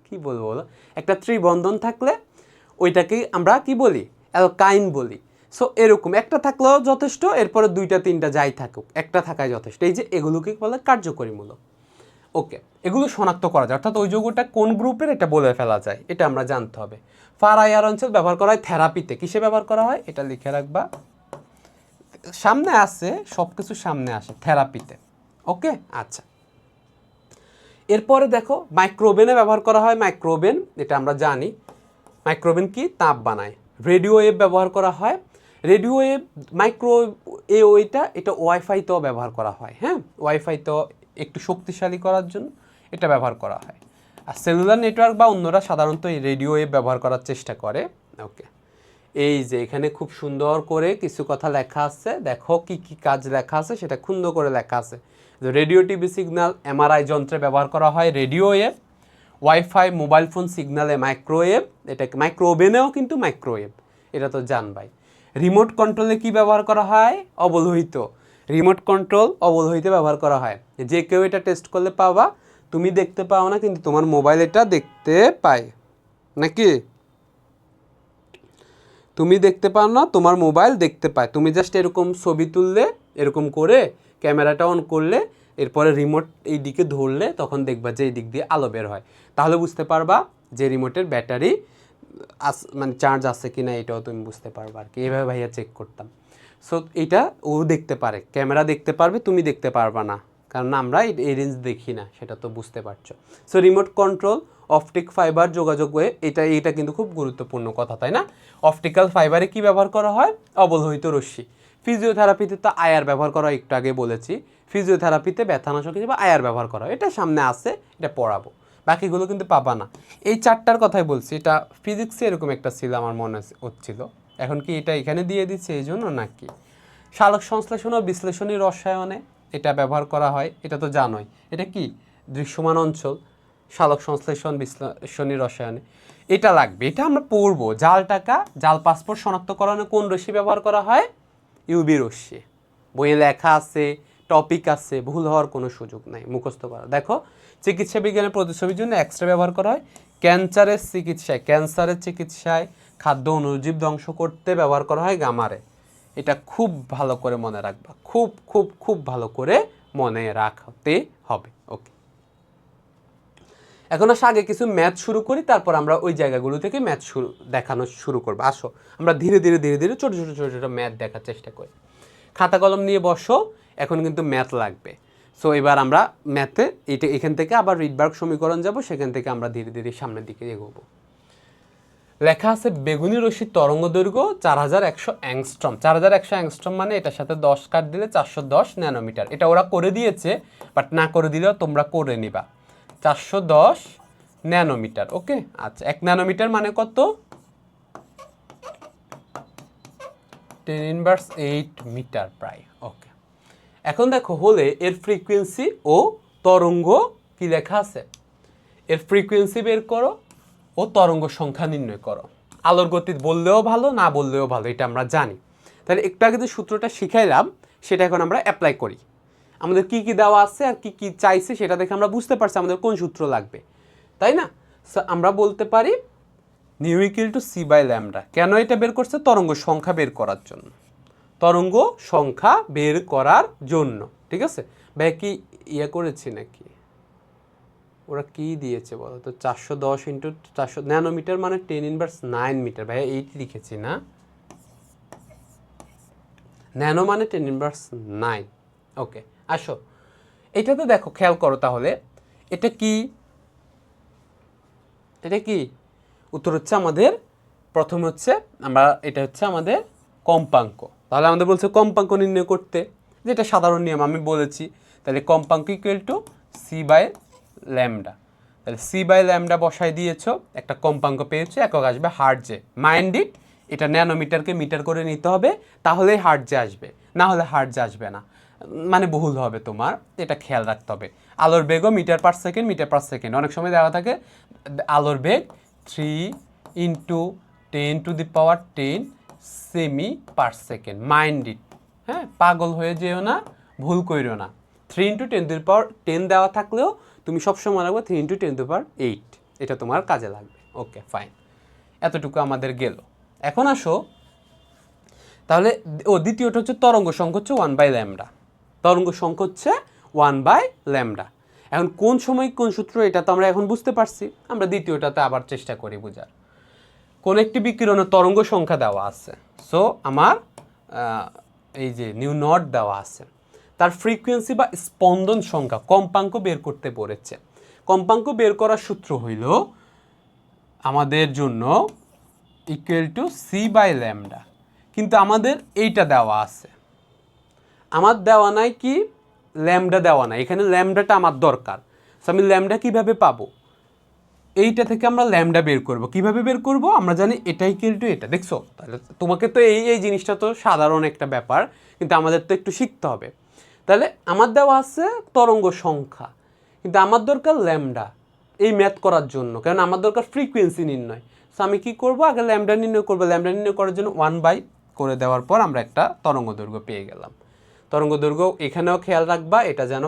কি বলবো বলো, একটা ত্রিবন্ধন থাকলে ওইটাকে আমরা কি বলি, অ্যালকাইন বলি। সো এরকম একটা থাকলেও যথেষ্ট, এরপরে 2টা 3টা যাই থাকুক, একটা থাকাই যথেষ্ট। এই যে এগুলোকে বলে কার্যকরীমূলক। ওকে, এগুলো শনাক্ত করা যায়, অর্থাৎ ওই যৌগটা কোন গ্রুপের এটা বলে ফেলা যায়, এটা আমরা জানতে হবে। ফার আইআর অঞ্চল ব্যবহার করা হয় থেরাপিতে। কিসে ব্যবহার করা হয় এটা লিখে রাখবা, সামনে আসে, সব কিছু সামনে আসে, থেরাপিতে। ওকে, আচ্ছা। এরপরে দেখো মাইক্রোওভেনে ব্যবহার করা হয়। মাইক্রোওভেন এটা আমরা জানি, মাইক্রোওভেন কি তাপ বানায়। রেডিও ওয়েভ ব্যবহার করা হয়। রেডিও ওয়েভ ওইটা এটা ওয়াইফাইতেও ব্যবহার করা হয়। হ্যাঁ, ওয়াইফাইতেও একটু শক্তিশালী করার জন্য এটা ব্যবহার করা হয়। আর সেলুলার নেটওয়ার্ক বা অন্যরা সাধারণত এই রেডিও ওয়েভ ব্যবহার করার চেষ্টা করে। ওকে, এই যে এখানে খুব সুন্দর করে কিছু কথা লেখা আছে, দেখো কি কি কাজ লেখা আছে, সেটা সুন্দর করে লেখা আছে। রেডিও টিভি সিগন্যাল, এমআরআই যন্ত্রে ব্যবহার করা হয় radio wave. WiFi, mobile phone সিগন্যালে মাইক্রোওয়েভ, এটাকে মাইক্রোওভেনেও কিন্তু মাইক্রোওয়েভ, এটা তো জানবাই। রিমোট কন্ট্রোলে কি ব্যবহার করা হয়, অবলোহিত। রিমোট কন্ট্রোল অবলোহিতে ব্যবহার করা হয়। যে কেউ এটা টেস্ট করলে পাবা, তুমি দেখতে পাও না কিন্তু তোমার মোবাইল এটা দেখতে পায় নাকি, তুমি দেখতে পাও না, তোমার মোবাইল দেখতে পায়। তুমি জাস্ট এরকম ছবি তুললে, এরকম করে ক্যামেরাটা অন করলে, এরপরে রিমোট এই দিকে ধরলে, তখন দেখবা যে এই দিক দিয়ে আলো বের হয়। তাহলে বুঝতে পারবা যে রিমোটের ব্যাটারি মানে চার্জ আছে কি না, এটাও তুমি বুঝতে পারবা আর কি। এইভাবে ভাইয়া চেক করতাম। সো এটা ও দেখতে পারে, ক্যামেরা দেখতে পারবে, তুমি দেখতে পারবা না, কারণ আমরা এই রেঞ্জ দেখি না, সেটা তো বুঝতে পারছো। So remote control, optic fibre যোগাযোগ ওয়ে, এটা কিন্তু খুব গুরুত্বপূর্ণ কথা, তাই না? অপটিক্যাল ফাইবারে কি ব্যবহার করা হয়, অবলোহিত রশ্মি। ফিজিওথেরাপিতে তো আয়ার ব্যবহার করা, একটু আগে বলেছি। ফিজিওথেরাপিতে ব্যথানাশক হিসেবে আয়ার ব্যবহার করা হয়, এটা সামনে আছে, এটা পড়াবো, বাকিগুলো কিন্তু পাবা না। এই 4টার কথাই বলছি, এটা ফিজিক্সে এরকম একটা ছিল আমার মনে হচ্ছিল, এখন কি এটা এখানে দিয়ে দিচ্ছে এই জন্য নাকি। সালোক সংশ্লেষণ ও বিশ্লেষণী রসায়নে এটা ব্যবহার করা হয়, এটা তো জানোই। এটা কি দৃশ্যমান অঞ্চল, সালোক সংশ্লেষণ বিশ্লেষণী রসায়নে এটা লাগবে, এটা আমরা পড়বো। জাল টাকা, জাল পাসপোর্ট শনাক্তকরণে কোন রশ্মি ব্যবহার করা হয়, ইউভি রশ্মি। বইয়ে লেখা আছে, টপিক আছে, ভুল হওয়ার কোনো সুযোগ নাই, মুখস্থ করা। দেখো চিকিৎসা বিজ্ঞানের প্রতিছবির জন্য এক্সরে ব্যবহার করা হয়। ক্যান্সারের চিকিৎসায় খাদ্য অণুজীব ধ্বংস করতে ব্যবহার করা হয় গামারে। এটা খুব ভালো করে মনে রাখবা, খুব খুব খুব ভালো করে মনে রাখতে হবে। ওকে, এখন আগে কিছু ম্যাথ শুরু করি, তারপর আমরা ওই জায়গাগুলো থেকে ম্যাথ দেখানো শুরু করবো। আসো আমরা ধীরে ধীরে ধীরে ধীরে ছোটো ছোটো ছোটো ছোটো ম্যাথ দেখার চেষ্টা করি। খাতা কলম নিয়ে বসো, এখন কিন্তু ম্যাথ লাগবে। সো এবার আমরা ম্যাথে এখান থেকে আবার রিডবার্গ সমীকরণ যাব, সেখান থেকে আমরা ধীরে ধীরে সামনের দিকে এগোবো। লেখা আছে বেগুনি রশ্মির তরঙ্গ দৈর্ঘ্য 4100 অ্যাংস্ট্রম। 4100 অ্যাংস্ট্রম মানে এটার সাথে 10 কাট দিলে 410 ন্যানোমিটার। এটা ওরা করে দিয়েছে, বাট না করে দিলেও তোমরা করে নিবা। 410 ন্যানোমিটার। ওকে, আচ্ছা 1 ন্যানোমিটার মানে কত, 10⁻8 মিটার প্রায়। ওকে, এখন দেখো হলে এর ফ্রিকোয়েন্সি ও তরঙ্গ কি লেখা আছে, এর ফ্রিকোয়েন্সি বের করো ও তরঙ্গ সংখ্যা নির্ণয় করো। আলোর গতি বললেও ভালো, না বললেও ভালো, এটা আমরা জানি। তাহলে একটু আগে যে সূত্রটা শিখাইলাম সেটা এখন আমরা অ্যাপ্লাই করি। আমাদের কি কি দেওয়া আছে আর কি কি চাইছে সেটা দেখে আমরা বুঝতে পারছি আমাদের কোন সূত্র লাগবে, তাই না? সো আমরা বলতে পারি nu equal to C by lambda. কেন এটা বের করছে? তরঙ্গ সংখ্যা বের করার জন্য, তরঙ্গ সংখ্যা বের করার জন্য। ঠিক আছে ভাই, কি ইয়ে করেছি নাকি? ওরা কি দিয়েছে বলো তো? 410 ইন্টু 400 ন্যানোমিটার মানে 10⁻9 মিটার। ভাইয়া এইটি লিখেছি না? ন্যানো মানে 10⁻9। ওকে, আসো এটাতে দেখো, খেয়াল করো তাহলে এটা কি, এটা কি উত্তর হচ্ছে আমাদের প্রথম হচ্ছে আমরা, এটা হচ্ছে আমাদের কম্পাঙ্ক। তাহলে আমাদের বলছে কম্পাঙ্ক নির্ণয় করতে, যেটা সাধারণ নিয়ম আমি বলেছি। তাহলে কম্পাঙ্ক equal to C by lambda. তাহলে সি বাই ল্যামডা বসাই দিয়েছো, একটা কম্পাঙ্ক পেয়েছো, একক আসবে হার্টজে। মাইন্ড ইট, এটা ন্যানোমিটারকে মিটার করে নিতে হবে, তাহলেই হার্টজে আসবে, না হলে হার্টজে আসবে না, মানে ভুল হবে তোমার, এটা খেয়াল রাখতে হবে। আলোর বেগও metre per second, metre per second. অনেক সময় দেওয়া থাকে আলোর বেগ 3 ইন্টু 10⁻10 সেমি পার সেকেন্ড। মাইন্ড ইট, হ্যাঁ, পাগল হয়ে যেও না, ভুল কইরো না। 3 ইন্টু 10⁻10 দেওয়া থাকলেও তুমি সবসময় রাখবে 3 ইন্টু 10⁻8, এটা তোমার কাজে লাগবে। ওকে ফাইন, এতটুকু আমাদের গেল। এখন আসো তাহলে, দ্বিতীয়টা হচ্ছে তরঙ্গ সংখ্যা হচ্ছে 1/λ। তরঙ্গ সংখ্যা হচ্ছে 1/λ। এখন কোন সময় কোন সূত্র এটা তো আমরা এখন বুঝতে পারছি, আমরা দ্বিতীয়টাতে আবার চেষ্টা করি বোঝার। কোন একটি বিকিরণের তরঙ্গ সংখ্যা দেওয়া আছে, সো আমার এই যে নিউ নট দেওয়া আছে, তার ফ্রিকোয়েন্সি বা স্পন্দন সংখ্যা কম্পাঙ্ক বের করতে বলেছে। কম্পাঙ্ক বের করার সূত্র হইল আমাদের জন্য equal to C by lambda, কিন্তু আমাদের এইটা দেওয়া আছে, আমার দেওয়া নাই কি ল্যামডা দেওয়া নাই, এখানে ল্যামডাটা আমার দরকার। সো আমি ল্যামডা কিভাবে পাবো? এইটা থেকে আমরা ল্যামডা বের করব। কিভাবে বের করব? আমরা জানি এটা ইকুয়াল টু এটা, দেখছো? তাহলে তোমাকে তো এই জিনিসটা তো সাধারণ একটা ব্যাপার, কিন্তু আমাদের তো একটু শিখতে হবে। তাহলে আমার দেওয়া আছে তরঙ্গ সংখ্যা, কিন্তু আমার দরকার ল্যামডা এই ম্যাথ করার জন্য, কারণ আমার দরকার ফ্রিকোয়েন্সি নির্ণয়। সো আমি কী করবো? আগে ল্যামডা নির্ণয় করবো। ল্যামডা নির্ণয় করার জন্য 1/, করে দেওয়ার পর আমরা একটা তরঙ্গ দৈর্ঘ্য পেয়ে গেলাম। তরঙ্গ দৈর্ঘ্য এখানেও খেয়াল রাখবা, এটা যেন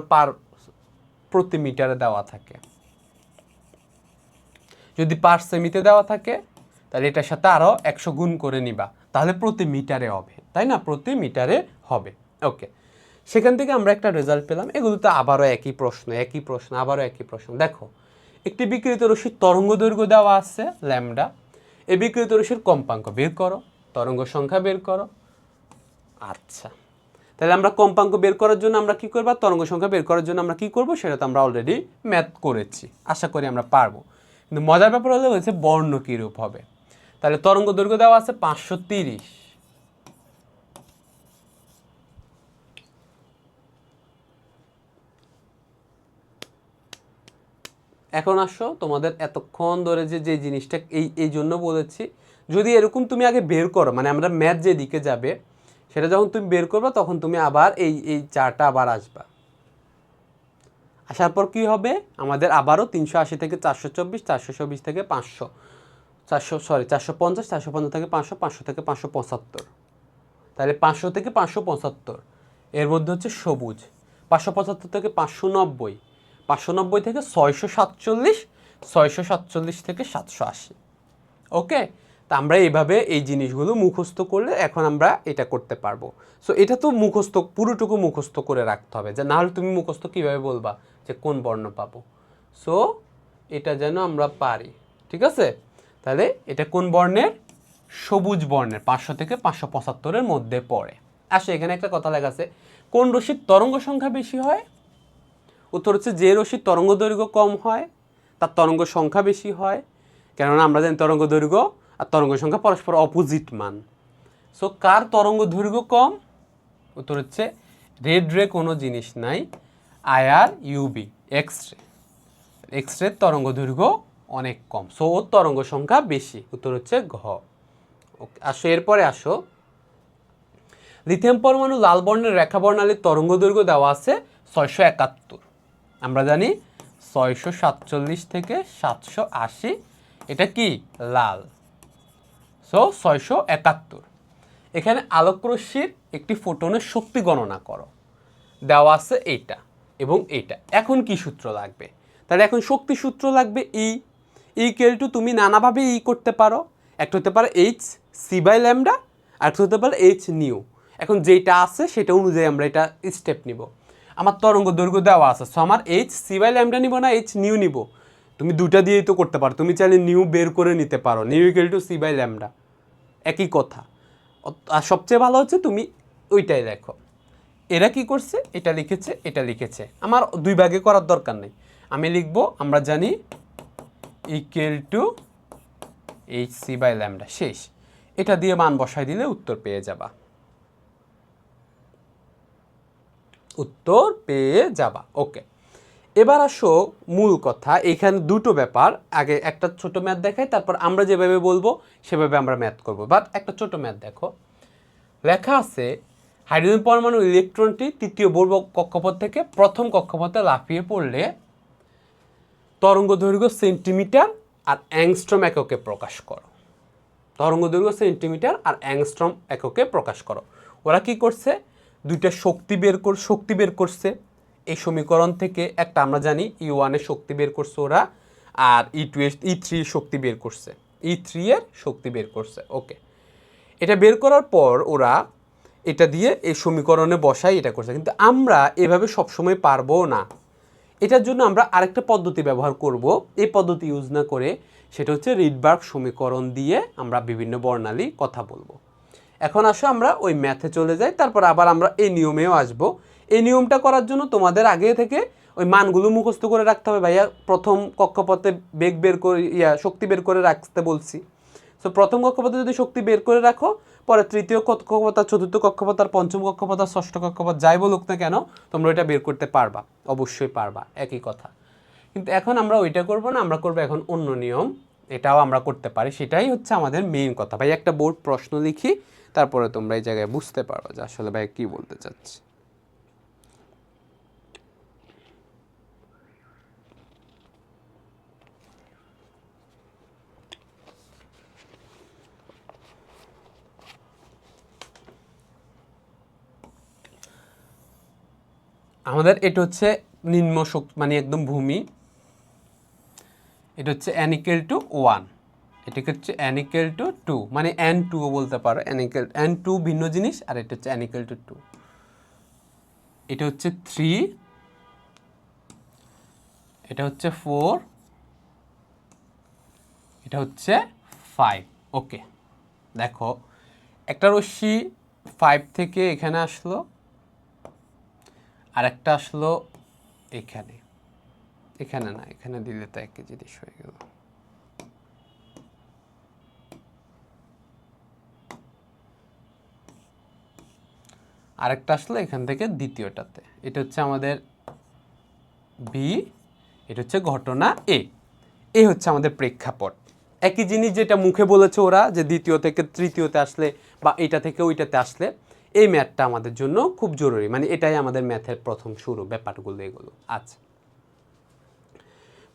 প্রতি মিটারে দেওয়া থাকে। যদি পার সেমিতে দেওয়া থাকে তাহলে এটার সাথে আরও 100 গুণ করে নিবা, তাহলে প্রতি মিটারে হবে, তাই না? প্রতি মিটারে হবে। ওকে, সেখান থেকে আমরা একটা রেজাল্ট পেলাম। এগুলো তো আবারও একই প্রশ্ন, আবারও একই প্রশ্ন। দেখো, একটি বিকিরিত রশ্মির তরঙ্গ দৈর্ঘ্য দেওয়া আছে ল্যামডা, এই বিকিরিত রশ্মির কম্পাঙ্ক বের করো, তরঙ্গ সংখ্যা বের করো। আচ্ছা, তাহলে আমরা কম্পাঙ্ক বের করার জন্য আমরা কী করবো, তরঙ্গ সংখ্যা বের করার জন্য আমরা কী করবো, সেটা তো আমরা অলরেডি ম্যাথ করেছি, আশা করি আমরা পারবো। কিন্তু মজার ব্যাপার হলে হয়েছে বর্ণ কীরূপ হবে। তাহলে তরঙ্গ দৈর্ঘ্য দেওয়া আছে 530, এখন আসো তোমাদের এতক্ষণ ধরে যে জিনিসটা এই জন্য বলেছি, যদি এরকম তুমি আগে বের করো, মানে আমরা ম্যাথ যেদিকে যাবে সেটা যখন তুমি বের করবে তখন তুমি আবার এই চারটা আবার আসবা। আসার পর কী হবে, আমাদের আবারও 380 থেকে 424, 424 থেকে 500, 450, 450 থেকে 500, 500 থেকে 575, তাহলে 500 থেকে 575, এর মধ্যে হচ্ছে সবুজ। 575 থেকে 590, 590 থেকে 647, 647 থেকে 780। ওকে, তা আমরা এইভাবে এই জিনিসগুলো মুখস্থ করলে এখন আমরা এটা করতে পারবো। সো এটা তো মুখস্থ, পুরোটুকু মুখস্থ করে রাখতে হবে, যে নাহলে তুমি মুখস্থ কীভাবে বলবা যে কোন বর্ণ পাবো। সো এটা যেন আমরা পারি, ঠিক আছে? তাহলে এটা কোন বর্ণের? সবুজ বর্ণের, 500 থেকে 575-এর মধ্যে পড়ে। আসলে এখানে একটা কথা লেখা আছে, কোন রশ্মির তরঙ্গ সংখ্যা বেশি হয়? উত্তর হচ্ছে যে রশ্মির তরঙ্গ দৈর্ঘ্য কম হয় তার তরঙ্গ সংখ্যা বেশি হয়, কেননা আমরা জানি তরঙ্গ দৈর্ঘ্য আর তরঙ্গ সংখ্যা পরস্পর অপোজিট মান। সো কার তরঙ্গ দৈর্ঘ্য কম? উত্তর হচ্ছে রেড রে কোনো জিনিস নাই, আইআর ইউবি এক্স রে তরঙ্গ দৈর্ঘ্য অনেক কম, সো ওর তরঙ্গ সংখ্যা বেশি। উত্তর হচ্ছে ঘ। ওকে, আসো এরপরে আসো, লিথিয়াম পরমাণু লাল বর্ণের রেখা বর্ণালীর তরঙ্গ দৈর্ঘ্য দেওয়া আছে 671। আমরা জানি 647 থেকে 780, এটা কি লাল, সো 671। এখানে আলোকরশ্মির একটি ফোটনের শক্তি গণনা করো। দেওয়া আছে এইটা এবং এইটা। এখন কি সূত্র লাগবে? তাহলে এখন শক্তি সূত্র লাগবে ইকুয়াল টু, তুমি নানাভাবে করতে পারো। একটা হতে পারে এইচ সি বাই ল্যামডা, আর একটা হতে পারে এইচ নিউ। এখন যেটা আছে সেটা অনুযায়ী আমরা এটা স্টেপ নিব। আমার তরঙ্গ দৈর্ঘ্য দেওয়া আছে, সো আমার এইচ সি বাই ল্যামডা নিব না এইচ নিউ নিব? তুমি দুটা দিয়েই তো করতে পারো, তুমি চাইলে নিউ বের করে নিতে পারো, nu equal to C by lambda, একই কথা। আর সবচেয়ে ভালো হচ্ছে তুমি ওইটাই দেখো, এরা কি করছে, এটা লিখেছে এটা লিখেছে, আমার দুই ভাগে করার দরকার নেই। আমি লিখব, আমরা জানি equal to H C by lambda, শেষ। এটা দিয়ে মান বসাই দিলে উত্তর পেয়ে যাবা, উত্তর পেয়ে যাবা। ওকে, এবার আসো মূল কথা। এখানে দুটো ব্যাপার, আগে একটা ছোট ম্যাথ দেখাই, তারপর আমরা যেভাবে বলবো সেভাবে আমরা ম্যাথ করব। বাট একটা ছোট ম্যাথ দেখো, লেখা আছে হাইড্রোজেন পরমাণু ইলেকট্রনটি তৃতীয় বর্গ কক্ষপথ থেকে প্রথম কক্ষপথে লাফিয়ে পড়লে তরঙ্গ দৈর্ঘ্য সেন্টিমিটার আর অ্যাংস্ট্রম এককে প্রকাশ করো। তরঙ্গ দৈর্ঘ্য সেন্টিমিটার আর অ্যাংস্ট্রম এককে প্রকাশ করো। ওরা কি করছে, দুইটা শক্তি বের করছে এই সমীকরণ থেকে। একটা আমরা জানি E1 এর শক্তি বের করছে ওরা, আর E3 এর শক্তি বের করছে, E3 এর শক্তি বের করছে। ওকে, এটা বের করার পর ওরা এটা দিয়ে এই সমীকরণে বসাই এটা করছে। কিন্তু আমরা এভাবে সবসময় পারবো না, এটার জন্য আমরা আরেকটা পদ্ধতি ব্যবহার করব। এই পদ্ধতি ইউজ না করে, সেটা হচ্ছে রিডবার্গ সমীকরণ দিয়ে আমরা বিভিন্ন বর্ণালী কথা বলবো। এখন আসো আমরা ওই ম্যাথে চলে যাই, তারপর আবার আমরা এই নিয়মেও আসব। এই নিয়মটা করার জন্য তোমাদের আগে থেকে ওই মানগুলো মুখস্থ করে রাখতে হবে। ভাইয়া প্রথম কক্ষপথে বেগ বের করে শক্তি বের করে রাখতে বলছি। সো প্রথম কক্ষপথে যদি শক্তি বের করে রাখো, পরে তৃতীয় কক্ষপথ আর চতুর্থ কক্ষপথ আর পঞ্চম কক্ষপথ আর ষষ্ঠ কক্ষপথ যাই বলুক না কেন, তোমরা এটা বের করতে পারবা, অবশ্যই পারবা, একই কথা। কিন্তু এখন আমরা ওইটা করব না, আমরা করবো এখন অন্য নিয়ম। এটাও আমরা করতে পারি, সেটাই হচ্ছে আমাদের মেইন কথা। ভাই একটা বোর্ড প্রশ্ন লিখি, তারপরে তোমরা এই জায়গায় বুঝতে পারো যে আসলে ভাই কি বলতে চাচ্ছি। আমাদের এটা হচ্ছে নিম্ন শক্তি, মানে একদম ভূমি। এটা হচ্ছে n equal to 1, এটা হচ্ছে n equal to 2, মানে n2 ও বলতে পারো। n2 ভিন্ন জিনিস, আর এটা হচ্ছে n equal to 2। এটা হচ্ছে 3, এটা হচ্ছে 4, এটা হচ্ছে 5। ওকে, দেখো একটা রশ্মি 5 থেকে এখানে আসলো, আর একটা আসলো এখানে, এখানে না, এখানে দিলে তো একই জিনিস হয়ে গেল। আরেকটা আসলো এখান থেকে দ্বিতীয়টাতে। এটা হচ্ছে আমাদের বি, এটা হচ্ছে ঘটনা এ। এই হচ্ছে আমাদের প্রেক্ষাপট। একই জিনিস যেটা মুখে বলেছে ওরা, যে দ্বিতীয় থেকে তৃতীয়তে আসলে বা এইটা থেকে ওইটাতে আসলে, এই ম্যাথটা আমাদের জন্য খুব জরুরি। মানে এটাই আমাদের ম্যাথের প্রথম শুরু, ব্যাপারগুলো এগুলো। আচ্ছা,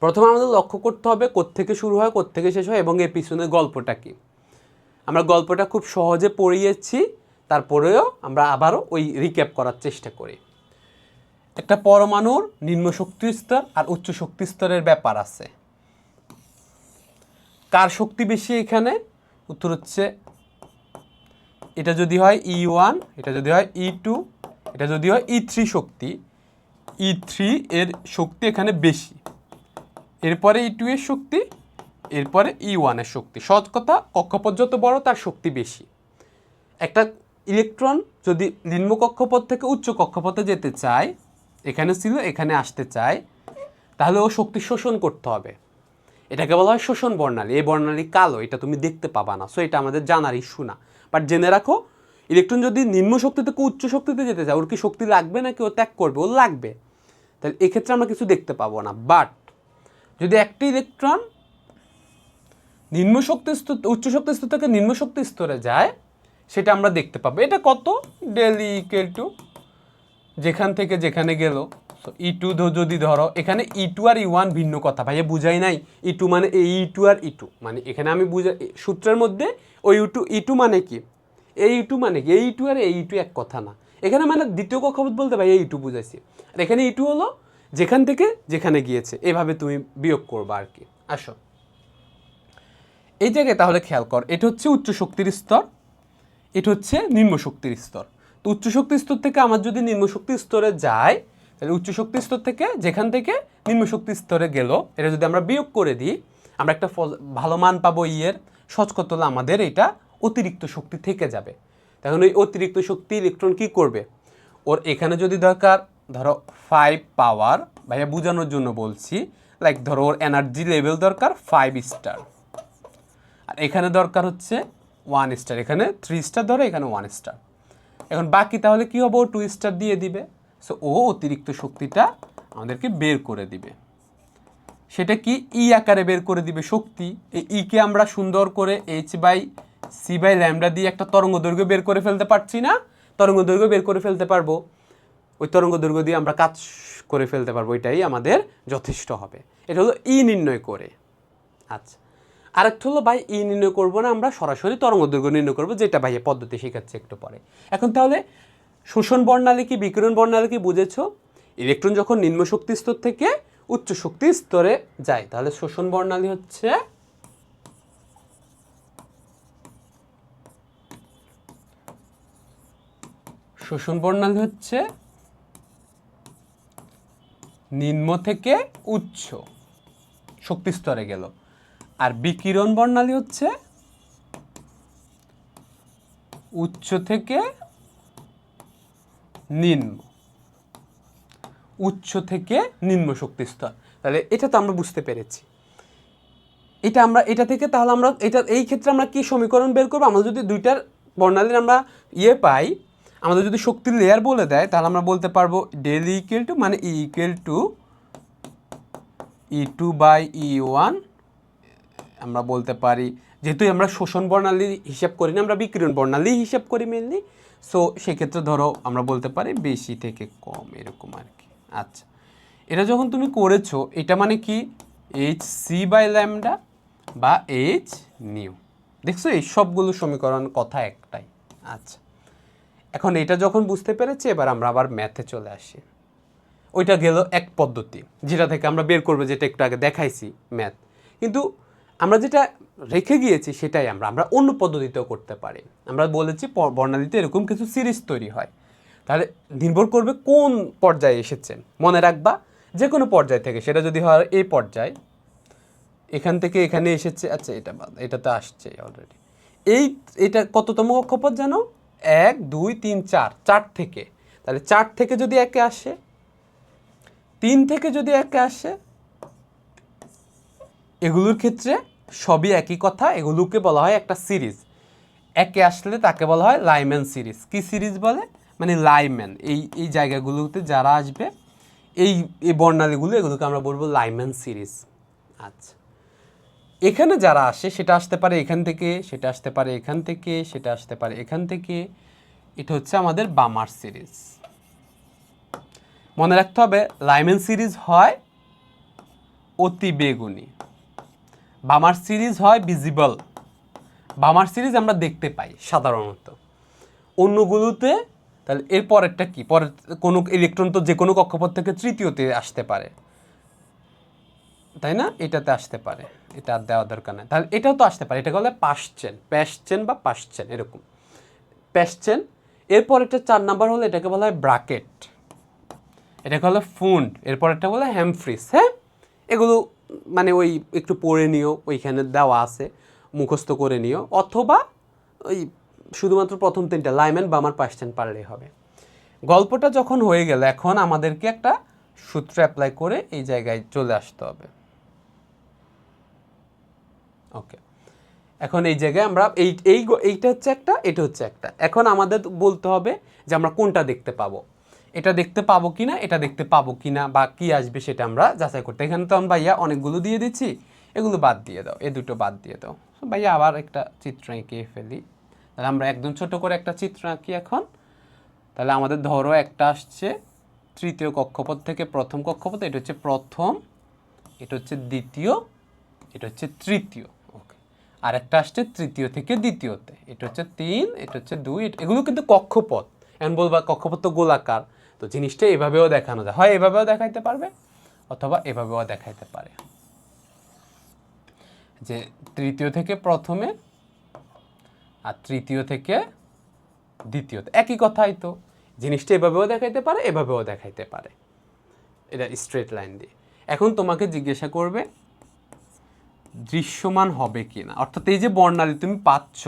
প্রথমে আমাদের লক্ষ্য করতে হবে কোত্থেকে শুরু হয় কোত্থেকে শেষ হয় এবং এর পিছনে গল্পটা কি। আমরা গল্পটা খুব সহজে পড়িয়েছি, তারপরেও আমরা আবারও ওই রিক্যাপ করার চেষ্টা করি। একটা পরমাণুর নিম্ন শক্তি স্তর আর উচ্চ শক্তি স্তরের ব্যাপার আছে। কার শক্তি বেশি এখানে? উত্তর হচ্ছে এটা যদি হয় E1, এটা যদি হয় E2, এটা যদি হয় E3 শক্তি, E3 এর শক্তি এখানে বেশি, এরপরে E2 এর শক্তি, এরপরে E1 এর শক্তি। সহজ কথা, কক্ষপথ যত বড় তার শক্তি বেশি। একটা ইলেকট্রন যদি নিম্ন কক্ষপথ থেকে উচ্চ কক্ষপথে যেতে চায়, এখানে ছিল এখানে আসতে চায়, তাহলে ও শক্তি শোষণ করতে হবে। এটাকে বলা হয় শোষণ বর্ণালী। এই বর্ণালী কালো, এটা তুমি দেখতে পাবা না, সো এটা আমাদের জানার ইস্যু না। বাট জেনে রাখো, ইলেকট্রন যদি নিম্ন শক্তি থেকে উচ্চ শক্তিতে যেতে চায়, ওর কি শক্তি লাগবে নাকি ও ত্যাগ করবে? ওর লাগবে। তাহলে এক্ষেত্রে আমরা কিছু দেখতে পাবো না। বাট যদি একটি ইলেকট্রন নিম্ন শক্তি স্তর উচ্চ শক্তি স্তর থেকে নিম্ন শক্তি স্তরে যায়, সেটা আমরা দেখতে পাবো। এটা কত? ডেল ই ইকুয়াল টু যেখান থেকে যেখানে গেল। সো E2 যদি ধরো, এখানে E2 আর E1 ভিন্ন কথা, ভাইয়া বুঝাই নাই। E2 মানে এই E2 আর E2, মানে এখানে আমি বুঝাই সূত্রের মধ্যে ওই E2 মানে কি, এই E2 মানে কি, এই E2 আর এই E2 এক কথা না। এখানে মানে দ্বিতীয় কক্ষপথ বলতে ভাই E2 বুঝাইছি, আর এখানে E2 হলো যেখান থেকে যেখানে গিয়েছে, এভাবে তুমি বিয়োগ করবা আর কি। আসো এই জায়গায় তাহলে খেয়াল কর, এটা হচ্ছে উচ্চ শক্তির স্তর, এটা হচ্ছে নিম্ন শক্তির স্তর। তো উচ্চ শক্তির স্তর থেকে আমার যদি নিম্ন শক্তির স্তরে যায়, তাহলে উচ্চ শক্তির স্তর থেকে যেখান থেকে নিম্ন শক্তির স্তরে গেল, এটা যদি আমরা বিয়োগ করে দিই, আমরা একটা ভালো মান পাবো এর। সহজ কত হলো, আমাদের এটা অতিরিক্ত শক্তি থেকে যাবে। তখন ওই অতিরিক্ত শক্তি ইলেকট্রন কি করবে, ওর এখানে যদি দরকার ধরো 5 পাওয়ার, ভাইয়া বোঝানোর জন্য বলছি, লাইক ধরো ওর এনার্জি লেভেল দরকার 5 স্টার, আর এখানে দরকার হচ্ছে 1 স্টার, এখানে 3 স্টার ধরো, এখানে 1 স্টার। এখন বাকি তাহলে কি হবে, ও 2 স্টার দিয়ে দিবে। সো ও অতিরিক্ত শক্তিটা আমাদেরকে বের করে দিবে। সেটা কি ই আকারে বের করে দিবে শক্তি। এই ইকে আমরা সুন্দর করে h/c/λ দিয়ে একটা তরঙ্গ দৈর্ঘ্য বের করে ফেলতে পারছি না? তরঙ্গ দৈর্ঘ্য বের করে ফেলতে পারবো, ওই তরঙ্গ দৈর্ঘ্য দিয়ে আমরা কাজ করে ফেলতে পারবো, এটাই আমাদের যথেষ্ট হবে। এটা হলো ই নির্ণয় করে। আচ্ছা, আরেকটা হলো ভাই ই নির্ণয় করবো না, আমরা সরাসরি তরঙ্গ দৈর্ঘ্য নির্ণয় করবো, যেটা ভাইয়া পদ্ধতি শেখাচ্ছে একটু পরে। এখন তাহলে শোষণ বর্ণালী কি বিকিরণ বর্ণালী কি বুঝেছ? ইলেকট্রন যখন নিম্ন শক্তি স্তর থেকে উচ্চ শক্তি স্তরে যায়, তাহলে শোষণ বর্ণালী হচ্ছে নিম্ন থেকে উচ্চ শক্তি স্তরে গেল, আর বিকিরণ বর্ণালী হচ্ছে উচ্চ থেকে নিম্ন শক্তি স্তর। তাহলে এটা তো আমরা বুঝতে পেরেছি। এটা থেকে তাহলে আমরা এই ক্ষেত্রে আমরা কি সমীকরণ বের করবো? আমরা যদি দুইটার বর্ণালীর আমরা পাই, আমাদের যদি শক্তির লেয়ার বলে দেয়, তাহলে আমরা বলতে পারবো ডেল ইকুয়াল টু, মানে ইকুয়াল টু E2/E1। আমরা বলতে পারি, যেহেতু আমরা শোষণ বর্ণালী হিসাব করি না, আমরা বিকিরণ বর্ণালী হিসাব করি মেনলি, সো সেক্ষেত্রে ধরো আমরা বলতে পারি বেশি থেকে কম, এরকম আর কি। আচ্ছা, এটা যখন তুমি করেছো, এটা মানে কি hc/λ বা h নিউ। দেখছো, এই সবগুলো সমীকরণ কথা একটাই। আচ্ছা, এখন এটা যখন বুঝতে পেরেছি, এবার আমরা আবার ম্যাথে চলে আসি। ওইটা গেল এক পদ্ধতি, যেটা থেকে আমরা বের করবো, যেটা একটু আগে দেখাইছি ম্যাথ। কিন্তু আমরা যেটা রেখে গিয়েছি সেটাই আমরা অন্য পদ্ধতিতেও করতে পারি। আমরা বলেছি বর্ণালীতে এরকম কিছু সিরিজ তৈরি হয়, তাহলে নির্ভর করবে কোন পর্যায়ে এসেছেন। মনে রাখবা, যে কোনো পর্যায় থেকে, সেটা যদি হয় এই পর্যায়, এখান থেকে এখানে এসেছে, আচ্ছা এটা বাদ, এটা তো আসছে অলরেডি। এটা কততম কক্ষপথ জানো? 1 2 3 4, 4 থেকে। তাহলে 4 থেকে যদি একে আসে, 3 থেকে যদি একে আসে, এগুলোর ক্ষেত্রে সবই একই কথা, এগুলোকে বলা হয় একটা সিরিজ। একে আসলে তাকে বলা হয় লাইম্যান সিরিজ। কি সিরিজ বলে? মানে লাইম্যান, এই জায়গাগুলোতে যারা আসবে, এই বর্ণালীগুলো, এগুলোকে আমরা বলবো লাইম্যান সিরিজ। আচ্ছা, এখানে যারা আসে, সেটা আসতে পারে এখান থেকে, সেটা আসতে পারে এখান থেকে, সেটা আসতে পারে এখান থেকে, এটা হচ্ছে আমাদের বামার সিরিজ। মনে রাখতে হবে, লাইম্যান সিরিজ হয় অতি বেগুনি, বামার সিরিজ হয় ভিজিবল। বামার সিরিজ আমরা দেখতে পাই সাধারণত, অন্যগুলোতে। তাহলে এর পরেরটা কি? পরের কোনো ইলেকট্রন তো যে কোনো কক্ষপথ থেকে তৃতীয়তে আসতে পারে, তাই না? এটাতে আসতে পারে, এটা আর দেওয়ার দরকার নেই। তাহলে এটাও তো আসতে পারে, এটাকে বলে প্যাসচেন বা পাসচেন, এরকম প্যাসচেন। এরপর এটা 4 নাম্বার হলো, এটাকে বলা হয় ব্রাকেট, এটাকে বলে ফুন্ড, এরপর একটা বলে হ্যামফ্রিস। হ্যাঁ, এগুলো মানে ওই একটু পড়ে নিও, ওইখানে দেওয়া আছে, মুখস্থ করে নিও, অথবা ওই শুধুমাত্র প্রথম 3টা লাইম্যান বা আমার পাসচেন পারলেই হবে। গল্পটা যখন হয়ে গেল, এখন আমাদেরকে একটা সূত্র অ্যাপ্লাই করে এই জায়গায় চলে আসতে হবে। ওকে, এখন এই জায়গায় আমরা এইটা হচ্ছে একটা, এটা হচ্ছে একটা। এখন আমাদের বলতে হবে যে আমরা কোনটা দেখতে পাবো, এটা দেখতে পাবো কিনা, এটা দেখতে পাবো কিনা, বা কি আসবে সেটা আমরা যাচাই করতে। এখানে তো ভাইয়া অনেকগুলো দিয়ে দিচ্ছি, এগুলো বাদ দিয়ে দাও, এই দুটো বাদ দিয়ে দাও। ভাইয়া আবার একটা চিত্র এঁকে ফেলি। তাহলে আমরা একদম ছোট করে একটা চিত্র আঁকি এখন। তাহলে আমাদের ধরো একটা আসছে তৃতীয় কক্ষপথ থেকে প্রথম কক্ষপথ, এটা হচ্ছে প্রথম, এটা হচ্ছে দ্বিতীয়, এটা হচ্ছে তৃতীয়। ওকে, আর একটা আসছে তৃতীয় থেকে দ্বিতীয়তে, এটা হচ্ছে 3, এটা হচ্ছে 2। এগুলো কিন্তু কক্ষপথ, এখন বলবা কক্ষপথ তো গোলাকার, তো জিনিসটা এভাবেও দেখানো যায়, হয় এভাবেও দেখাইতে পারবে অথবা এভাবেও দেখাইতে পারে, যে তৃতীয় থেকে প্রথমে আর তৃতীয় থেকে দ্বিতীয়তে, একই কথাই তো, জিনিসটা এভাবেও দেখাইতে পারে এভাবেও দেখাইতে পারে, এটা স্ট্রেট লাইন দিয়ে। এখন তোমাকে জিজ্ঞাসা করবে দৃশ্যমান হবে কি না, অর্থাৎ এই যে বর্ণালী তুমি পাচ্ছ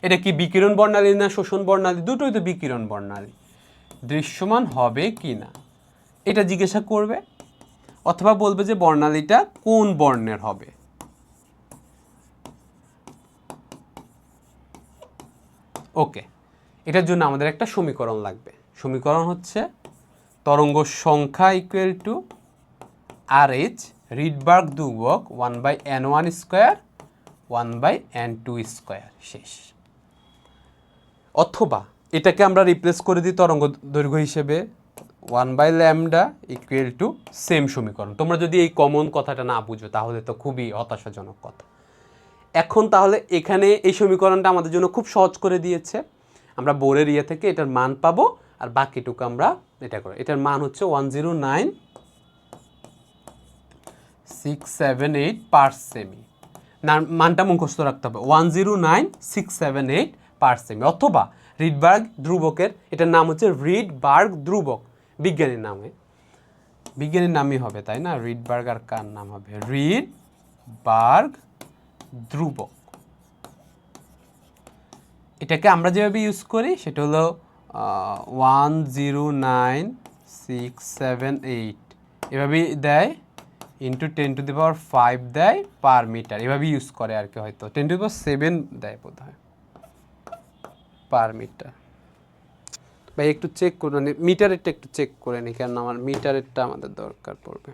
এটা কি বিকিরণ বর্ণালী না শোষণ বর্ণালী, দুটোই তো বিকিরণ বর্ণালী, দৃশ্যমান হবে কি না এটা জিজ্ঞাসা করবে, অথবা বলবে যে বর্ণালীটা কোন বর্ণের হবে। ওকে, এটার জন্য আমাদের একটা সমীকরণ লাগবে। সমীকরণ হচ্ছে তরঙ্গ সংখ্যা ইকুয়াল টু RH রিডবার্গ ধ্রুবক 1/n1 স্কোয়ার 1/n2 স্কোয়ার, শেষ। অথবা এটাকে আমরা রিপ্লেস করে দিই তরঙ্গ দৈর্ঘ্য হিসেবে 1/λ ইকুয়াল টু সেম সমীকরণ। তোমরা যদি এই কমন কথাটা না বুঝো তাহলে তো খুবই হতাশাজনক কথা। এখন তাহলে এখানে এই সমীকরণটা আমাদের জন্য খুব সহজ করে দিয়েছে, আমরা বোরের ইয়ে থেকে এটার মান পাবো, আর বাকিটুকু আমরা এটা করো। এটার মান হচ্ছে 109,678 পার সেমি, না মানটা মুখস্থ রাখতে হবে, 109,678 পার সেমি। অথবা রিডবার্গ ধ্রুবকের এটার নাম হচ্ছে রিডবার্গ ধ্রুবক, বিজ্ঞানীর নামে, বিজ্ঞানীর নামই হবে তাই না, রিডবার্গ আর কার নাম হবে, রিডবার্গ ধ্রুবক। এটাকে আমরা যেভাবে ইউজ করি সেটা হলো 109,678 এভাবেই দেয়, ইন্টু 10⁵ দেয় পার মিটার, এভাবে ইউজ করে আর কি, হয়তো 10⁷ দেয় বোধ হয় পার মিটার। ভাই একটু চেক করে নি, মিটারেরটা একটু চেক করে নি, কারণ আমার মিটারেরটা আমাদের দরকার পড়বে।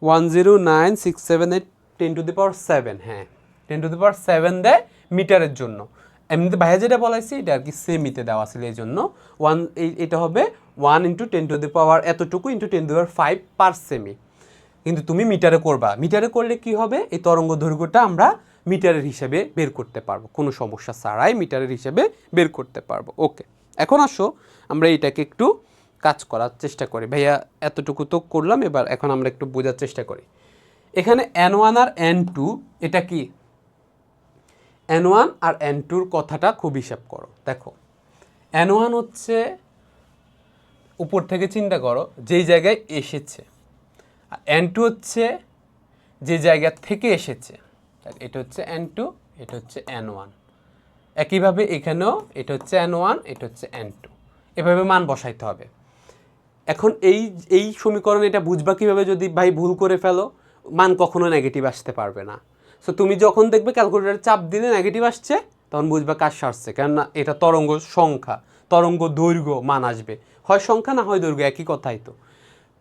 109,678 10⁷, হ্যাঁ 10⁷ দেয় মিটারের জন্য। এমনিতে ভাইয়া যেটা বলাইছি এটা আর কি সেমিতে দেওয়া ছিল, এই জন্য এটা হবে 1 × 10⁻, এতটুকু × 10⁵ পার সেমি। কিন্তু তুমি মিটারে করবা, মিটারে করলে কি হবে, এই তরঙ্গ দৈর্ঘ্যটা আমরা মিটারের হিসেবে বের করতে পারবো, কোনো সমস্যা ছাড়াই মিটারের হিসেবে বের করতে পারবো। ওকে, এখন আসো আমরা এটাকে একটু কাজ করার চেষ্টা করি। ভাইয়া এতটুকু তো করলাম, এবার এখন আমরা একটু বোঝার চেষ্টা করি। এখানে n1 আর n2 এটা কি, n1 আর n2-র কথাটা খুব হিসাব করো। দেখো n1 হচ্ছে উপর থেকে চিন্তা করো যেই জায়গায় এসেছে, আর n2 হচ্ছে যে জায়গা থেকে এসেছে, এটা হচ্ছে n2 এটা হচ্ছে n1। একইভাবে এখানেও এটা হচ্ছে n1 এটা হচ্ছে n2, এভাবে মান বসাইতে হবে। এখন এই সমীকরণ এটা বুঝবা কীভাবে, যদি ভাই ভুল করে ফেলো মান কখনো নেগেটিভ আসতে পারবে না। সো তুমি যখন দেখবে ক্যালকুলেটরে চাপ দিলে নেগেটিভ আসছে তখন বুঝবা কাজ সারছে, কেননা এটা তরঙ্গ সংখ্যা, তরঙ্গ দৈর্ঘ্য মান আসবে, হয় সংখ্যা না হয় দৈর্ঘ্য, একই কথাই তো।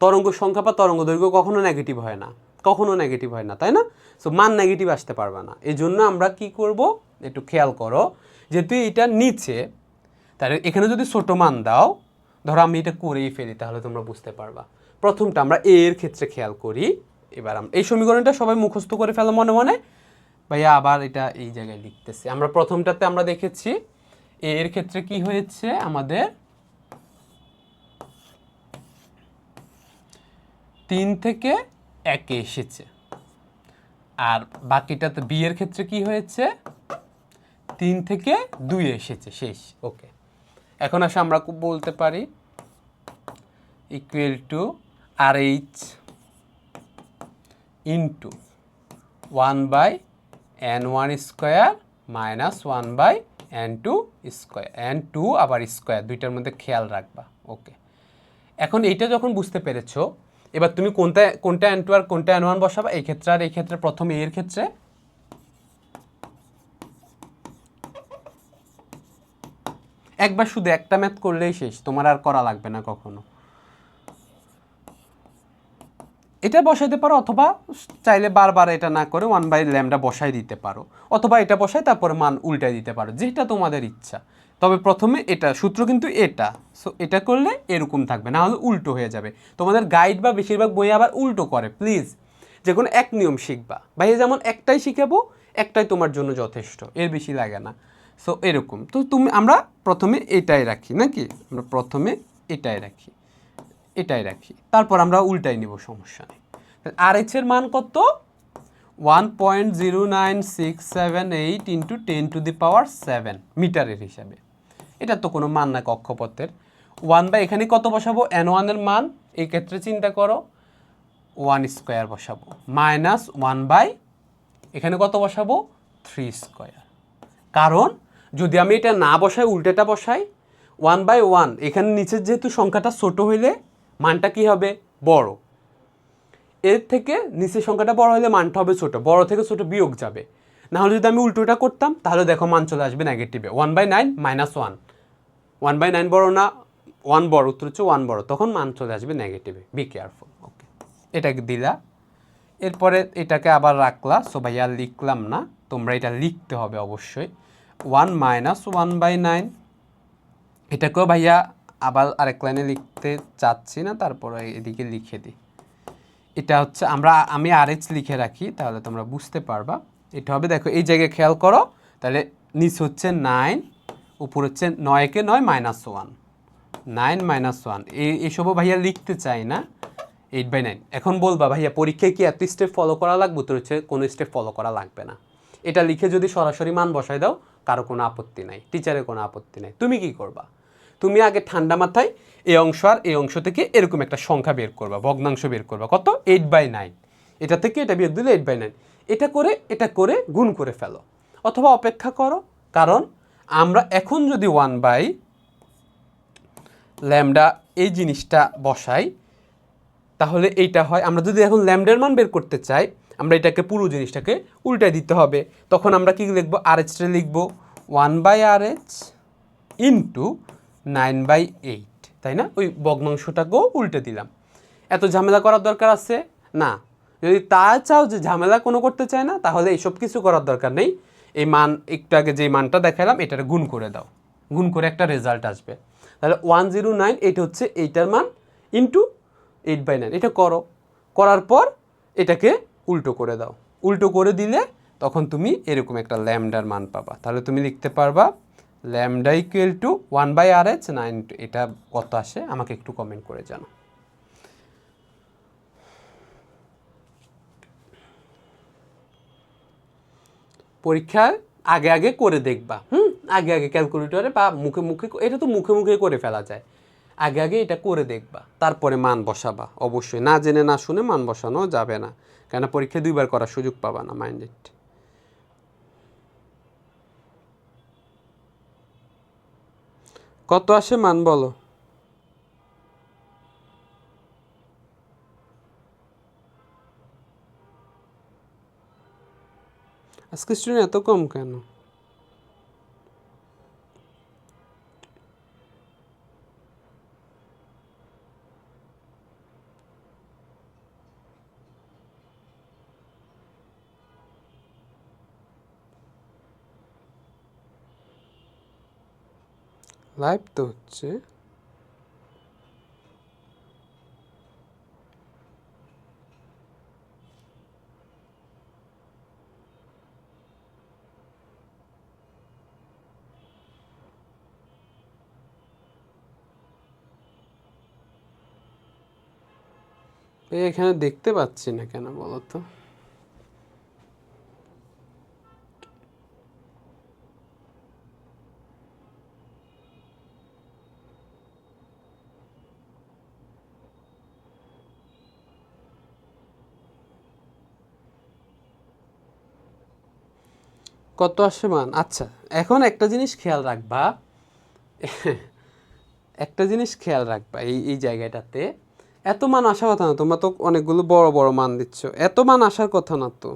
তরঙ্গ সংখ্যা বা তরঙ্গ দৈর্ঘ্য কখনো নেগেটিভ হয় না, কখনো নেগেটিভ হয় না, তাই না? সো মান নেগেটিভ আসতে পারবে না। এই জন্য আমরা কি করব, একটু খেয়াল করো, যেহেতু এটা নিচে, তাহলে এখানে যদি ছোট মান দাও, ধরো আমি এটা করেই ফেলি তাহলে তোমরা বুঝতে পারবা। প্রথমটা আমরা এর ক্ষেত্রে খেয়াল করি। এবার আমরা এই সমীকরণটা সবাই মুখস্থ করে ফেলো মনে মনে। ভাইয়া আবার এটা এই জায়গায় লিখতেছি। আমরা প্রথমটাতে আমরা দেখেছি এর ক্ষেত্রে কি হয়েছে, আমাদের 3 থেকে 1 এসেছে, আর বাকিটাতে বি এর ক্ষেত্রে কি হয়েছে, 3 থেকে 2 এসেছে, শেষ। ওকে, এখন আসলে আমরা বলতে পারি equal to RH into 1/n1 square minus 1/n2 square, n2 আবার স্কোয়ার, দুইটার মধ্যে খেয়াল রাখবা। ওকে, এখন এইটা যখন বুঝতে পেরেছো, এবার তুমি কোনটা n2 আর কোনটা n1 বসাবা, এই ক্ষেত্রে আর এই ক্ষেত্রে। প্রথম এর ক্ষেত্রে একবার শুধু একটা ম্যাথ করলেই শেষ, তোমার আর করা লাগবে না কখনো। এটা বসাইতে পারো, অথবা চাইলে বারবার এটা না করে 1/λ বসাই দিতে পারো, অথবা এটা বসাই তারপরে মান উল্টাই দিতে পারো, যেটা তোমাদের ইচ্ছা। তবে প্রথমে এটা সূত্র কিন্তু এটা, সো এটা করলে এরকম থাকবে, না হলে উল্টো হয়ে যাবে। তোমাদের গাইড বা বেশিরভাগ বই আবার উল্টো করে। প্লিজ যে কোনো এক নিয়ম শিখবা, ভাইয়া যেমন একটাই শিখাবো, একটাই তোমার জন্য যথেষ্ট, এর বেশি লাগে না। সো এরকম তো আমরা প্রথমে এটাই রাখি নাকি, আমরা প্রথমে এটাই রাখি তারপর আমরা উল্টাই নিব, সমস্যা নেই। আর এর মান কত? 1.09678 ইন্টু 10⁻7 মিটারের হিসাবে। এটা তো কোনো মান না কক্ষপথের। 1/, এখানে কত বসাবো? n1 এর মান, এই ক্ষেত্রে চিন্তা করো 1² বসাবো, মাইনাস 1/, এখানে কত বসাবো? 3²। কারণ যদি আমি এটা না বসাই, উল্টেটা বসাই 1/1, এখানে নিচের যেহেতু সংখ্যাটা ছোট হইলে মানটা কি হবে? বড়। এর থেকে নিচের সংখ্যাটা বড় হলে মানটা হবে ছোট, বড় থেকে ছোট বিয়োগ যাবে। না হলে যদি আমি উল্টোটা করতাম তাহলে দেখো মান চলে আসবে নেগেটিভে, 1/9 মাইনাস 1। 1/9 বড় না 1 বড়, উত্তর হচ্ছে 1 বড়, তখন মান চলে আসবে নেগেটিভে। Be careful. ওকে, এটাকে দিলা, এরপরে এটাকে আবার রাখলা। সো ভাইয়া লিখলাম না, তোমরা এটা লিখতে হবে অবশ্যই। 1 মাইনাস 1/9, এটাকেও ভাইয়া আবার আরেক লাইনে লিখতে চাচ্ছি না, তারপরে এদিকে লিখে দিই। এটা হচ্ছে আমি RH লিখে রাখি, তাহলে তোমরা বুঝতে পারবা। এটা হবে, দেখো এই জায়গায় খেয়াল করো, তাহলে নিচ হচ্ছে 9, উপর হচ্ছে 9 × 9 মাইনাস 1, 9 মাইনাস 1। এইসবও ভাইয়া লিখতে চাই না, 8/9। এখন বলবা ভাইয়া পরীক্ষায় কি এত স্টেপ ফলো করা লাগবে? তো হচ্ছে কোনো স্টেপ ফলো করা লাগবে না। এটা লিখে যদি সরাসরি মান বসাই দাও, কারো কোনো আপত্তি নাই, টিচারের কোনো আপত্তি নাই। তুমি কি করবা? তুমি আগে ঠান্ডা মাথায় এই অংশ আর এই অংশ থেকে এরকম একটা সংখ্যা বের করবা, ভগ্নাংশ বের করবা। কত? 8/9। এটা থেকে এটা বিয়োগ দিলে 8/9। এটা করে গুণ করে ফেলো, অথবা অপেক্ষা করো। কারণ আমরা এখন যদি 1/λ এই জিনিসটা বসাই, তাহলে এইটা হয়। আমরা যদি এখন ল্যামডার মান বের করতে চাই, আমরা এটাকে পুরো জিনিসটাকে উল্টায় দিতে হবে। তখন আমরা কি লিখবো? RH লিখবো 1/RH ইন্টু 9/8, তাই না? ওই ভগ্নাংশটাকেও উল্টে দিলাম। এত ঝামেলা করার দরকার আছে না। যদি তা চাও যে ঝামেলা কোনো করতে চায় না, তাহলে এইসব কিছু করার দরকার নেই। এই মান একটু আগে যে মানটা দেখালাম, এটার গুণ করে দাও, গুণ করে একটা রেজাল্ট আসবে। তাহলে 109, এটা হচ্ছে এইটার মান ইন্টু 8/9। এটা করার পর এটাকে উল্টো করে দাও। উল্টো করে দিলে তখন তুমি এরকম একটা ল্যামডার মান পাবা। তাহলে তুমি লিখতে পারবা ল্যামডা ইকুয়াল টু 1/RH 9। এটা কত আসে আমাকে একটু কমেন্ট করে জানো। পরীক্ষায় আগে করে দেখবা, আগে ক্যালকুলেটরে বা মুখে, এটা তো মুখে করে ফেলা যায়। আগে এটা করে দেখবা, তারপরে মান বসাবা। অবশ্যই না জেনে না শুনে মান বসানো যাবে না, কেন পরীক্ষায় 2বার করার সুযোগ পাবা না। মাইন্ডেড। কত আসে মান বলো? আজকে স্টুডেন্ট এত কম কেন? লাইভ তো হচ্ছে। এখানে দেখতে পাচ্ছি না কেন বলো তো? কত আসে মান? আচ্ছা, এখন একটা জিনিস খেয়াল রাখবা, এই জায়গাটাতে এত মান আসার কথা না। তোমরা তো অনেকগুলো বড় মান দিচ্ছ, এত মান আসার কথা না তো,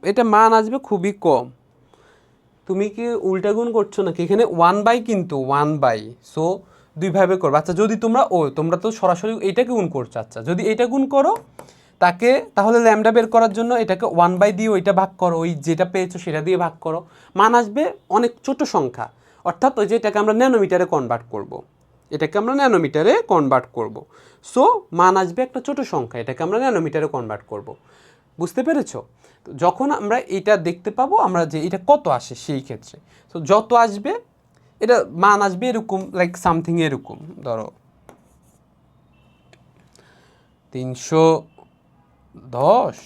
এটা মান আসবে খুবই কম। তুমি কি উল্টা গুণ করছো নাকি? এখানে 1/, কিন্তু 1/, সো 2 ভাবে করবো। আচ্ছা, যদি তোমরা তো সরাসরি এইটাকে গুণ করছো। আচ্ছা, যদি এইটা গুণ করো তাহলে ল্যামডা বের করার জন্য এটাকে 1/, দিয়ে ওইটা ভাগ করো, ওই যেটা পেয়েছো সেটা দিয়ে ভাগ করো। মান আসবে অনেক ছোট সংখ্যা, অর্থাৎ ওই যে এটাকে আমরা ন্যানোমিটারে কনভার্ট করব। সো মান আসবে একটা ছোট সংখ্যা, এটাকে আমরা ন্যানোমিটারে কনভার্ট করব। বুঝতে পেরেছো? তো যখন আমরা এটা দেখতে পাবো আমরা যে এটা কত আসে সেই ক্ষেত্রে, তো যত আসবে এটা মান আসবে এরকম, লাইক সামথিং এরকম, ধরো 310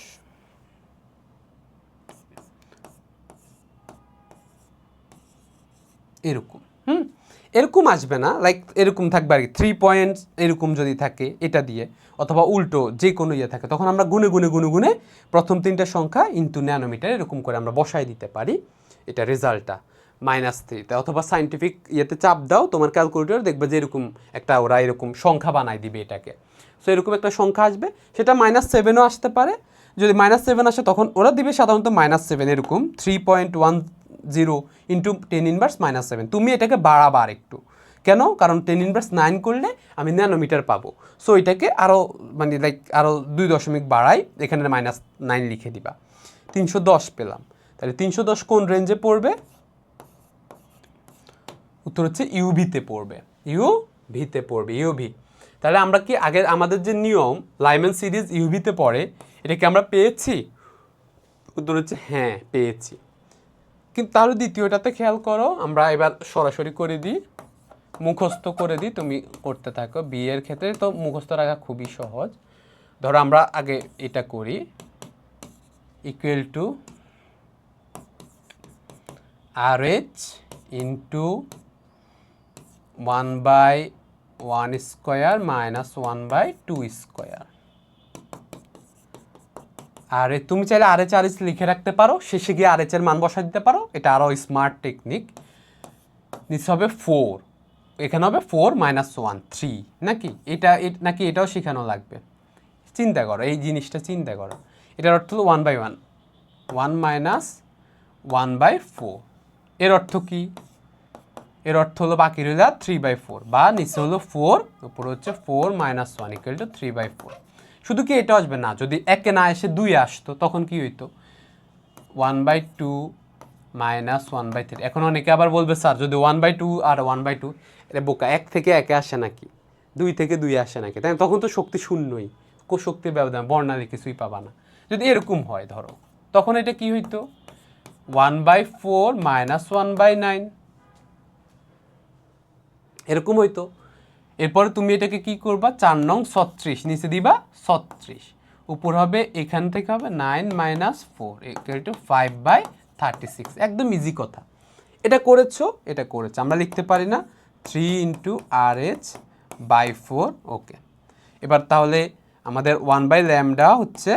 এরকম। এরকম আসবে না, লাইক এরকম থাকবে আর কি, 3 পয়েন্টস এরকম যদি থাকে এটা দিয়ে, অথবা উল্টো যে কোনো ইয়ে থাকে, তখন আমরা গুনে গুনে গুনে গুনে প্রথম 3টা সংখ্যা ইনটু ন্যানোমিটার এরকম করে আমরা বসাই দিতে পারি এটা রেজাল্টটা -3তে, অথবা সাইন্টিফিক ইয়েতে চাপ দাও তোমার ক্যালকুলেটর, দেখবে যে এরকম একটা ওরা এরকম সংখ্যা বানাই দিবে এটাকে। সো এরকম একটা সংখ্যা আসবে, সেটা -7ও আসতে পারে। যদি -7 আসে তখন ওরা দিবে সাধারণত -7 এরকম 3.10 ইন্টু 10⁻⁻7। তুমি এটাকে বাড়াবা আর একটু, কেন? কারণ 10⁻9 করলে আমি ন্যানোমিটার পাবো। সো এটাকে আরও মানে লাইক আরও 2 দশমিক বাড়াই, এখানে -9 লিখে দিবা, 310 পেলাম। তাহলে 310 কোন রেঞ্জে পড়বে? উত্তর হচ্ছে ইউভিতে পড়বে, ইউভিতে পড়বে, ইউভি। তাহলে আমরা কি আগের আমাদের যে নিয়ম লাইম্যান সিরিজ ইউভিতে পড়ে, এটা কি আমরা পেয়েছি? উত্তর হচ্ছে হ্যাঁ পেয়েছি। কিন্তু তাহলে দ্বিতীয়টাতে খেয়াল করো, আমরা এবার সরাসরি করে দিই, মুখস্থ করে দিই, তুমি করতে থাকো। বিয়ের ক্ষেত্রে তো মুখস্থ রাখা খুবই সহজ। ধরো আমরা আগে এটা করি, equal to RH into 1/1 square minus 1/2 square. আর তুমি চাইলে RH লিখে রাখতে পারো, শেষে গিয়ে RH এর মান বসা দিতে পারো, এটা আরও স্মার্ট টেকনিক। নিচে হবে 4, এখানে হবে 4 - 1 3, নাকি এটা নাকি এটাও শেখানো লাগবে? চিন্তা করো, এই জিনিসটা চিন্তা করো। এটার অর্থ হলো 1/1, 1 - 1/4। এর অর্থ কি? এর অর্থ হলো বাকি রইল 3/4, বা নিচে হলো 4, উপরে হচ্ছে 4 - 1 ইকুয়াল টু 3/4। শুধু কি এটা আসবে না, যদি একে না এসে 2 আসতো তখন কি হইতো? 1/2 - 1/3। এখন অনেকে আবার বলবে স্যার যদি 1/2 আর 1/2, এটা বোকা, 1 থেকে 1 আসে নাকি, 2 থেকে 2 আসে নাকি? তাই তখন তো শক্তি শূন্যই, শক্তির ব্যবধান বর্ণালী কিছুই পাবা না। যদি এরকম হয় ধরো, তখন এটা কি হইতো? 1/4 - 1/9 এরকম হইতো। এরপরে তুমি এটাকে কি করবা? 4 নং 36 নিচে দিবা 36, উপর হবে এখান থেকে হবে 9 - 4 ইকুয়াল টু 5/36। একদম ইজি কথা। এটা করেছো, এটা করেছো, আমরা লিখতে পারি না 3 ইন্টু RH/4। ওকে, এবার তাহলে আমাদের 1/λ হচ্ছে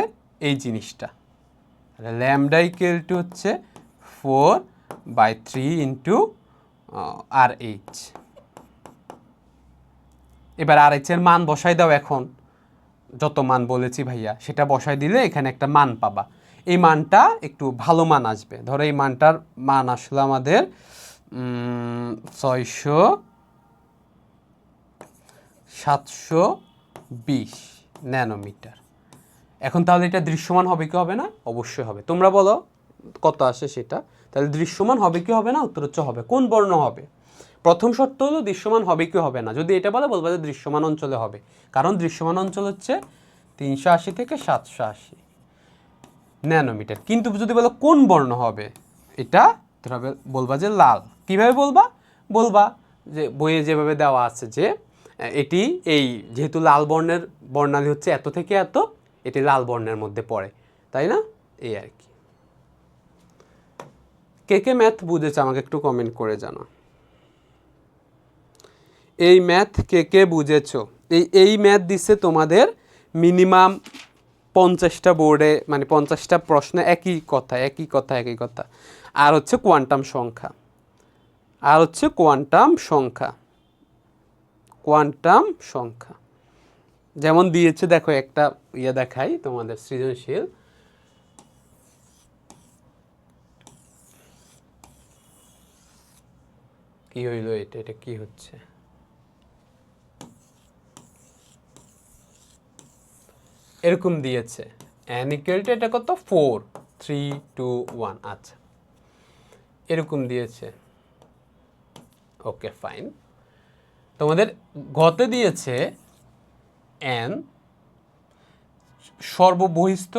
এই জিনিসটা, ল্যামডা ইকুয়াল টু হচ্ছে 4/3 ইন্টু RH। এবার RH এর মান বসাই দাও, এখন যত মান বলেছি ভাইয়া সেটা বসাই দিলে এখানে একটা মান পাবা। এই মানটা একটু ভালো মান আসবে, ধরো এই মানটার মান আসলো আমাদের 720 ন্যানোমিটার। এখন তাহলে এটা দৃশ্যমান হবে কি হবে না? অবশ্যই হবে। তোমরা বলো কত আসে সেটা। তাহলে দৃশ্যমান হবে কি হবে না? উত্তর হচ্ছে হবে। কোন বর্ণ হবে? প্রথম শর্ত হলো দৃশ্যমান হবে কি হবে না। যদি এটা বলে বলবো যে দৃশ্যমান অঞ্চলে হবে, কারণ দৃশ্যমান অঞ্চল হচ্ছে 380 থেকে 780 ন্যানোমিটার। কিন্তু যদি বলো কোন বর্ণ হবে, এটা তবে বলবা যে লাল। কিভাবে বলবা? বলবা যে বইয়ে যেভাবে দেওয়া আছে যে এটি এই যেহেতু লাল বর্ণের বর্ণালী হচ্ছে এত থেকে এত, এটি লাল বর্ণের মধ্যে পড়ে, তাই না? এই আর কি। কে কে ম্যাথ বুঝেছে আমাকে একটু কমেন্ট করে জানা। এই ম্যাথ কে কে বুঝেছো? এই ম্যাথ দিচ্ছে তোমাদের মিনিমাম 50টা বোর্ডে, মানে 50টা প্রশ্নে একই কথা একই কথা একই কথা। আর হচ্ছে কোয়ান্টাম সংখ্যা, আর হচ্ছে কোয়ান্টাম সংখ্যা, কোয়ান্টাম সংখ্যা যেমন দিয়েছে দেখো, একটা ইয়ে দেখাই তোমাদের সৃজনশীল। কি হইল এটা? এটা কি হচ্ছে? এরকম দিয়েছে n ইকুয়াল টু এটা কত 4 3 2 1। আচ্ছা এরকম দিয়েছে, ওকে ফাইন। তোমাদের গতে দিয়েছে n সর্ববহিস্থ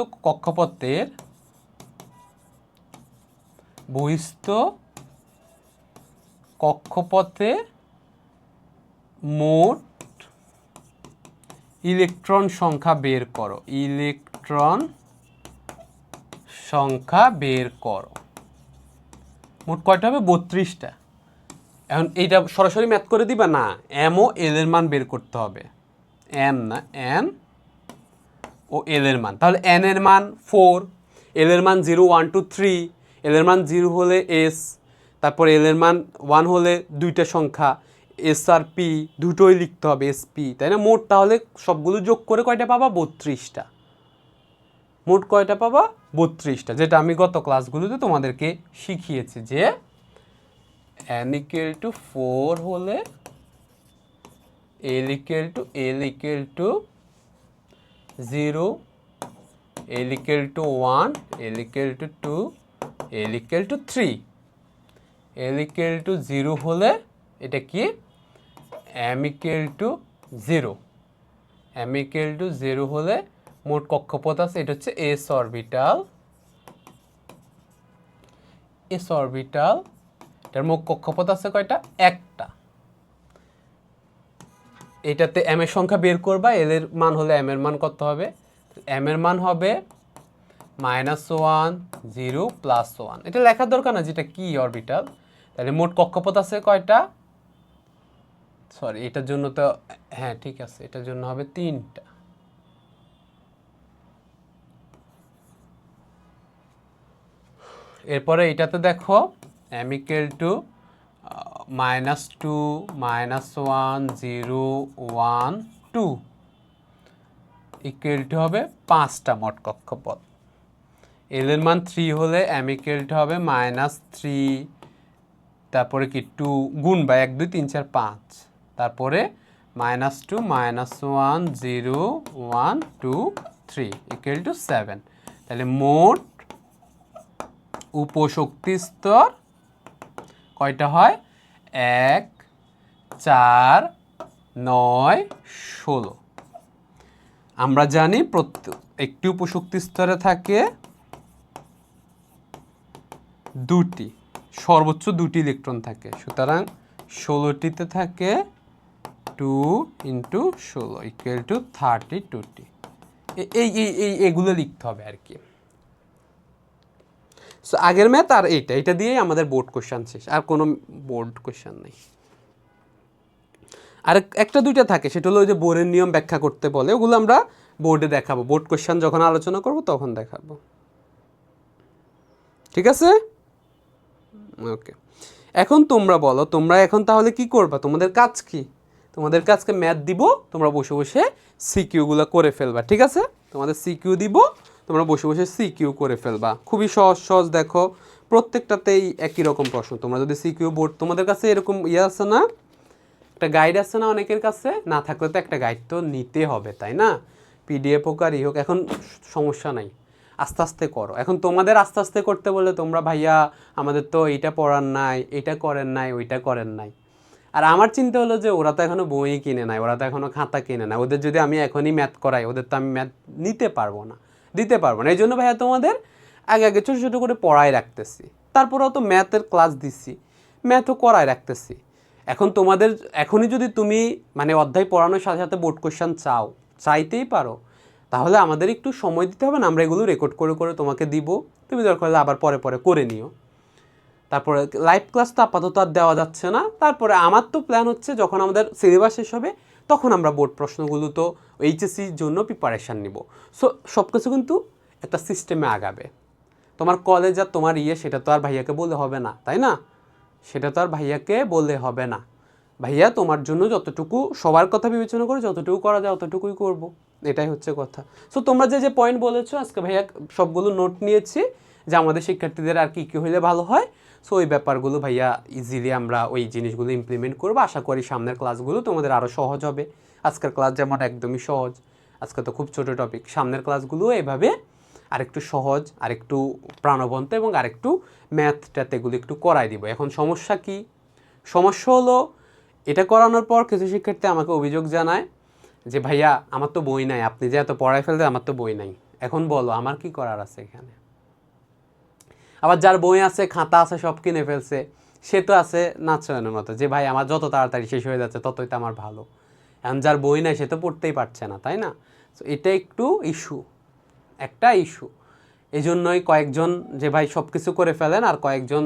কক্ষপথের মোট ইলেকট্রন সংখ্যা বের করো। মোট কয়টা হবে? 32টা। এখন এইটা সরাসরি ম্যাথ করে দিবা না, এম ও এল এর মান বের করতে হবে। এন না, এন ও এল এর মান। তাহলে এন এর মান 4, এল এর মান 0 1 2 3, এল এর মান 0 হলে এস, তারপর এল এর মান 1 হলে দুইটা সংখ্যা এস আর পি, দুটোই লিখতে হবে এস পি, তাই না? মোট তাহলে সবগুলো যোগ করে কয়টা পাবা? 32টা। মোট কয়টা পাবা? 32টা, যেটা আমি গত ক্লাসগুলোতে তোমাদেরকে শিখিয়েছি যে n = 4 হলে l = 0, l = 1, l = 2, l = 3, l = 0 হলে এটা কি? m = 0, m = 0 হলে মোট কক্ষপথ আছে, এটা হচ্ছে s অরবিটাল। এটার মোট কক্ষপথ আছে কয়টা? একটা। এটাতে m এর সংখ্যা বের করবা, l এর মান হলে m এর মান কত হবে? m এর মান হবে -1 0 +1। এটা লেখার দরকার না যেটা কি অরবিটাল। তাহলে মোট কক্ষপথ আছে কয়টা? সরি, এটার জন্য তো হ্যাঁ ঠিক আছে, এটার জন্য হবে 3টা। এরপরে এটাতে দেখো m = -2 -1 0 1 2 = হবে 5টা মোট কক্ষপথ। এল এর মান 3 হলে m = হবে -3, তারপরে কি 2 গুণ বা 1 2 3 4 5, তারপরে -2 -1 0 1 2 3 = 7। তাহলে মোট উপশক্তি স্তর কয়টা হয়? 1 4 9 16। আমরা জানি একটি উপশক্তি স্তরে থাকে দুটি, সর্বোচ্চ 2টি ইলেকট্রন থাকে। সুতরাং 16টিতে থাকে 2 × 16 = 32টি। এগুলো লিখতে হবে আর কি। সো আগের ম্যাথ আর এটা দিয়েই আমাদের বোর্ড কোশ্চেন শেষ, আর কোনো বোর্ড কোশ্চেন নেই। আর একটা দুইটা থাকে, সেটা হলো ওই যে বোরের নিয়ম ব্যাখ্যা করতে বলে, ওগুলো আমরা বোর্ডে দেখাবো, বোর্ড কোশ্চেন যখন আলোচনা করব তখন দেখাবো। ঠিক আছে? ওকে, এখন তোমরা বলো, তোমরা এখন তাহলে কি করবা? তোমাদের কাজ কি? তোমাদের কাজকে ম্যাথ দিব, তোমরা বসে বসে সিকিউগুলো করে ফেলবা। ঠিক আছে? তোমাদের সিকিউ দিব, তোমরা বসে বসে সিকিউ করে ফেলবা। খুবই সহজ সহজ, দেখো প্রত্যেকটাতেই একই রকম প্রশ্ন। তোমরা যদি সিকিউ বোর্ড, তোমাদের কাছে এরকম আছে না, একটা গাইড আছে না অনেকের কাছে? না থাকলে তো একটা গাইড তো নিতে হবে, তাই না? পিডিএফ হোক আর হোক, এখন সমস্যা নাই, আস্তে আস্তে করো। এখন তোমাদের আস্তে আস্তে করতে বললে তোমরা ভাইয়া আমাদের তো এইটা পড়ার নাই, এটা করেন নাই, ওইটা করেন নাই। আর আমার চিন্তা হলো যে ওরা তো এখনও বই কিনে নাই, ওরা তো এখনও খাতা কিনে না, ওদের যদি আমি এখনই ম্যাথ করাই, ওদের তো আমি ম্যাথ দিতে পারবো না। এই জন্য ভাইয়া তোমাদের আগে আগে ছোটো ছোটো করে পড়াই রাখতেছি। তারপরেও তো ম্যাথের ক্লাস দিচ্ছি, ম্যাথও করাই রাখতেছি। এখন তোমাদের এখনই যদি তুমি মানে অধ্যায় পড়ানোর সাথে সাথে বোর্ড কোশ্চেন চাইতেই পারো, তাহলে আমাদের একটু সময় দিতে হবে না? আমরা এগুলো রেকর্ড করে করে তোমাকে দিব, তুমি দরকার হলে আবার পরে পরে করে নিও। তারপরে লাইভ ক্লাস তো আপাতত আর দেওয়া যাচ্ছে না। তারপরে আমার তো প্ল্যান হচ্ছে যখন আমাদের সিলেবাস শেষ হবে তখন আমরা বোর্ড প্রশ্নগুলো তো এইচএসসির জন্য প্রিপারেশান নিব। সো সব কিছু কিন্তু একটা সিস্টেমে আগাবে। তোমার কলেজ আর তোমার সেটা তো আর ভাইয়াকে বলে হবে না, তাই না? সেটা তো আর ভাইয়াকে বলে হবে না। ভাইয়া তোমার জন্য যতটুকু সবার কথা বিবেচনা করে যতটুকু করা যায় অতটুকুই করব, এটাই হচ্ছে কথা। সো তোমরা যে যে পয়েন্ট বলেছো আজকে ভাইয়া সবগুলো নোট নিয়েছি, যে আমাদের শিক্ষার্থীদের আর কী কী হইলে ভালো হয়। সো ওই ব্যাপারগুলো ভাইয়া ইজিলি আমরা ওই জিনিসগুলো ইমপ্লিমেন্ট করবো। আশা করি সামনের ক্লাসগুলো তোমাদের আরও সহজ হবে। আজকের ক্লাস যেমন একদমই সহজ, আজকে তো খুব ছোটো টপিক, সামনের ক্লাসগুলো এভাবে আরেকটু সহজ, আরেকটু প্রাণবন্ত এবং আরেকটু ম্যাথ এগুলো একটু করাই দিব। এখন সমস্যা কি? সমস্যা হলো এটা করানোর পর কিছু শিক্ষার্থী আমাকে অভিযোগ জানায় যে ভাইয়া আমার তো বই নাই, আপনি যে এত পড়ায় ফেলতে, আমার তো বই নাই, এখন বলো আমার কি করার আছে এখানে। আবার যার বই আছে, খাতা আছে, সব কিনে ফেলছে, সে তো আছে নাচয়নের মতো, যে ভাই আমার যত তাড়াতাড়ি শেষ হয়ে যাচ্ছে ততই তো আমার ভালো। এখন যার বই নাই সে তো পড়তেই পারছে না, তাই না? তো এটা একটু ইস্যু, একটা ইস্যু। এই জন্যই কয়েকজন যে ভাই সব কিছু করে ফেলেন, আর কয়েকজন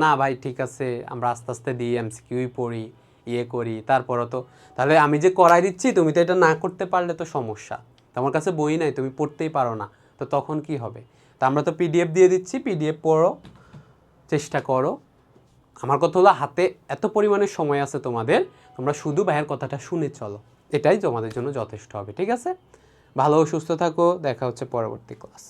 না ভাই ঠিক আছে আমরা আস্তে আস্তে দিই, এমসিকিউই পড়ি, ইয়ে করি, তারপরও তো তাহলে আমি যে করাই দিচ্ছি তুমি তো এটা না করতে পারলে তো সমস্যা। তোমার কাছে বই নাই, তুমি পড়তেই পারো না, তো তখন কি হবে? তা আমরা তো পিডিএফ দিয়ে দিচ্ছি, পিডিএফ পড়ো, চেষ্টা করো। আমার কথা হলো হাতে এত পরিমাণে সময় আছে তোমাদের, তোমরা শুধু ভাইয়ের কথাটা শুনে চলো, এটাই তোমাদের জন্য যথেষ্ট হবে। ঠিক আছে, ভালো ও সুস্থ থাকো, দেখা হচ্ছে পরবর্তী ক্লাস।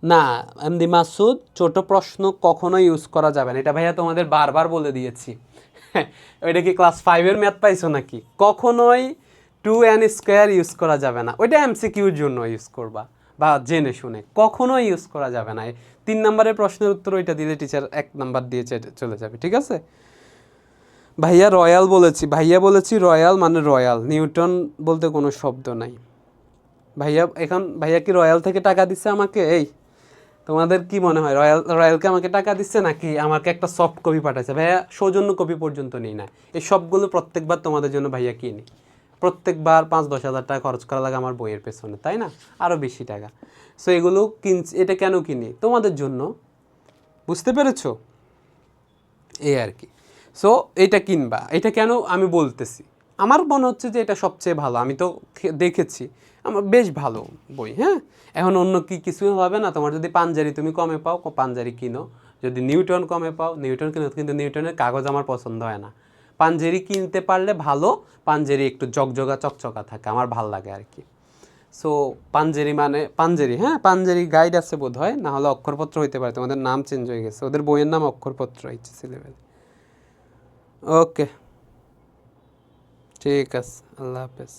না এমডি মাসুদ, ছোট প্রশ্ন কখনো ইউজ করা যাবে না, এটা ভাইয়া তোমাদের বারবার বলে দিয়েছি। ওইটা কি ক্লাস 5-এর ম্যাথ পাইছো নাকি? কখনোই 2n² ইউজ করা যাবে না, ওইটা এমসিকিউর জন্য ইউজ করবা বা জেনে শুনে, কখনোই ইউজ করা যাবে না। 3 নম্বরের প্রশ্নের উত্তর ওইটা দিলে টিচার 1 নাম্বার দিয়ে চলে যাবে। ঠিক আছে, ভাইয়া রয়্যাল বলেছি, ভাইয়া বলেছি রয়্যাল মানে রয়্যাল, নিউটন বলতে কোনো শব্দ নাই। ভাইয়া এখন ভাইয়া কি রয়্যাল থেকে টাকা দিচ্ছে আমাকে? এই তোমাদের কি মনে হয় রয়্যালকে আমাকে টাকা দিচ্ছে নাকি আমাকে একটা সফট কপি পাঠাচ্ছে? ভাইয়া সৌজন্য কপি পর্যন্ত নেই না, এই সবগুলো প্রত্যেকবার তোমাদের জন্য ভাইয়া কিনি, প্রত্যেকবার 5-10 হাজার টাকা খরচ করা লাগে আমার বইয়ের পেছনে, তাই না? আরও বেশি টাকা। সো এগুলো কিনছি, এটা কেন কিনি? তোমাদের জন্য, বুঝতে পেরেছো? এই আর কি। সো এটা কিনবা, এটা কেন আমি বলতেছি, আমার মনে হচ্ছে যে এটা সবচেয়ে ভালো, আমি তো দেখেছি আমার বেশ ভালো বই। হ্যাঁ, এখন অন্য কি কিছু হবে না? তোমার যদি পাঞ্জারি তুমি কমে পাও, পাঞ্জারি কিনো, যদি নিউটন কমে পাও নিউটন কিনো, কিন্তু নিউটনের কাগজ আমার পছন্দ হয় না। পাঞ্জেরি কিনতে পারলে ভালো, পাঞ্জেরি একটু জগজগা চকচকা থাকে, আমার ভাল লাগে আর কি। সো পাঞ্জেরি মানে পাঞ্জেরি, হ্যাঁ পাঞ্জেরি গাইড আছে বোধ হয়, না হলে অক্ষরপত্র হইতে পারে, তোমাদের নাম চেঞ্জ হয়ে গেছে, ওদের বইয়ের নাম অক্ষরপত্র এইচএসসি লেভেল। ওকে, ঠিক আছে, আল্লাহ হাফেজ।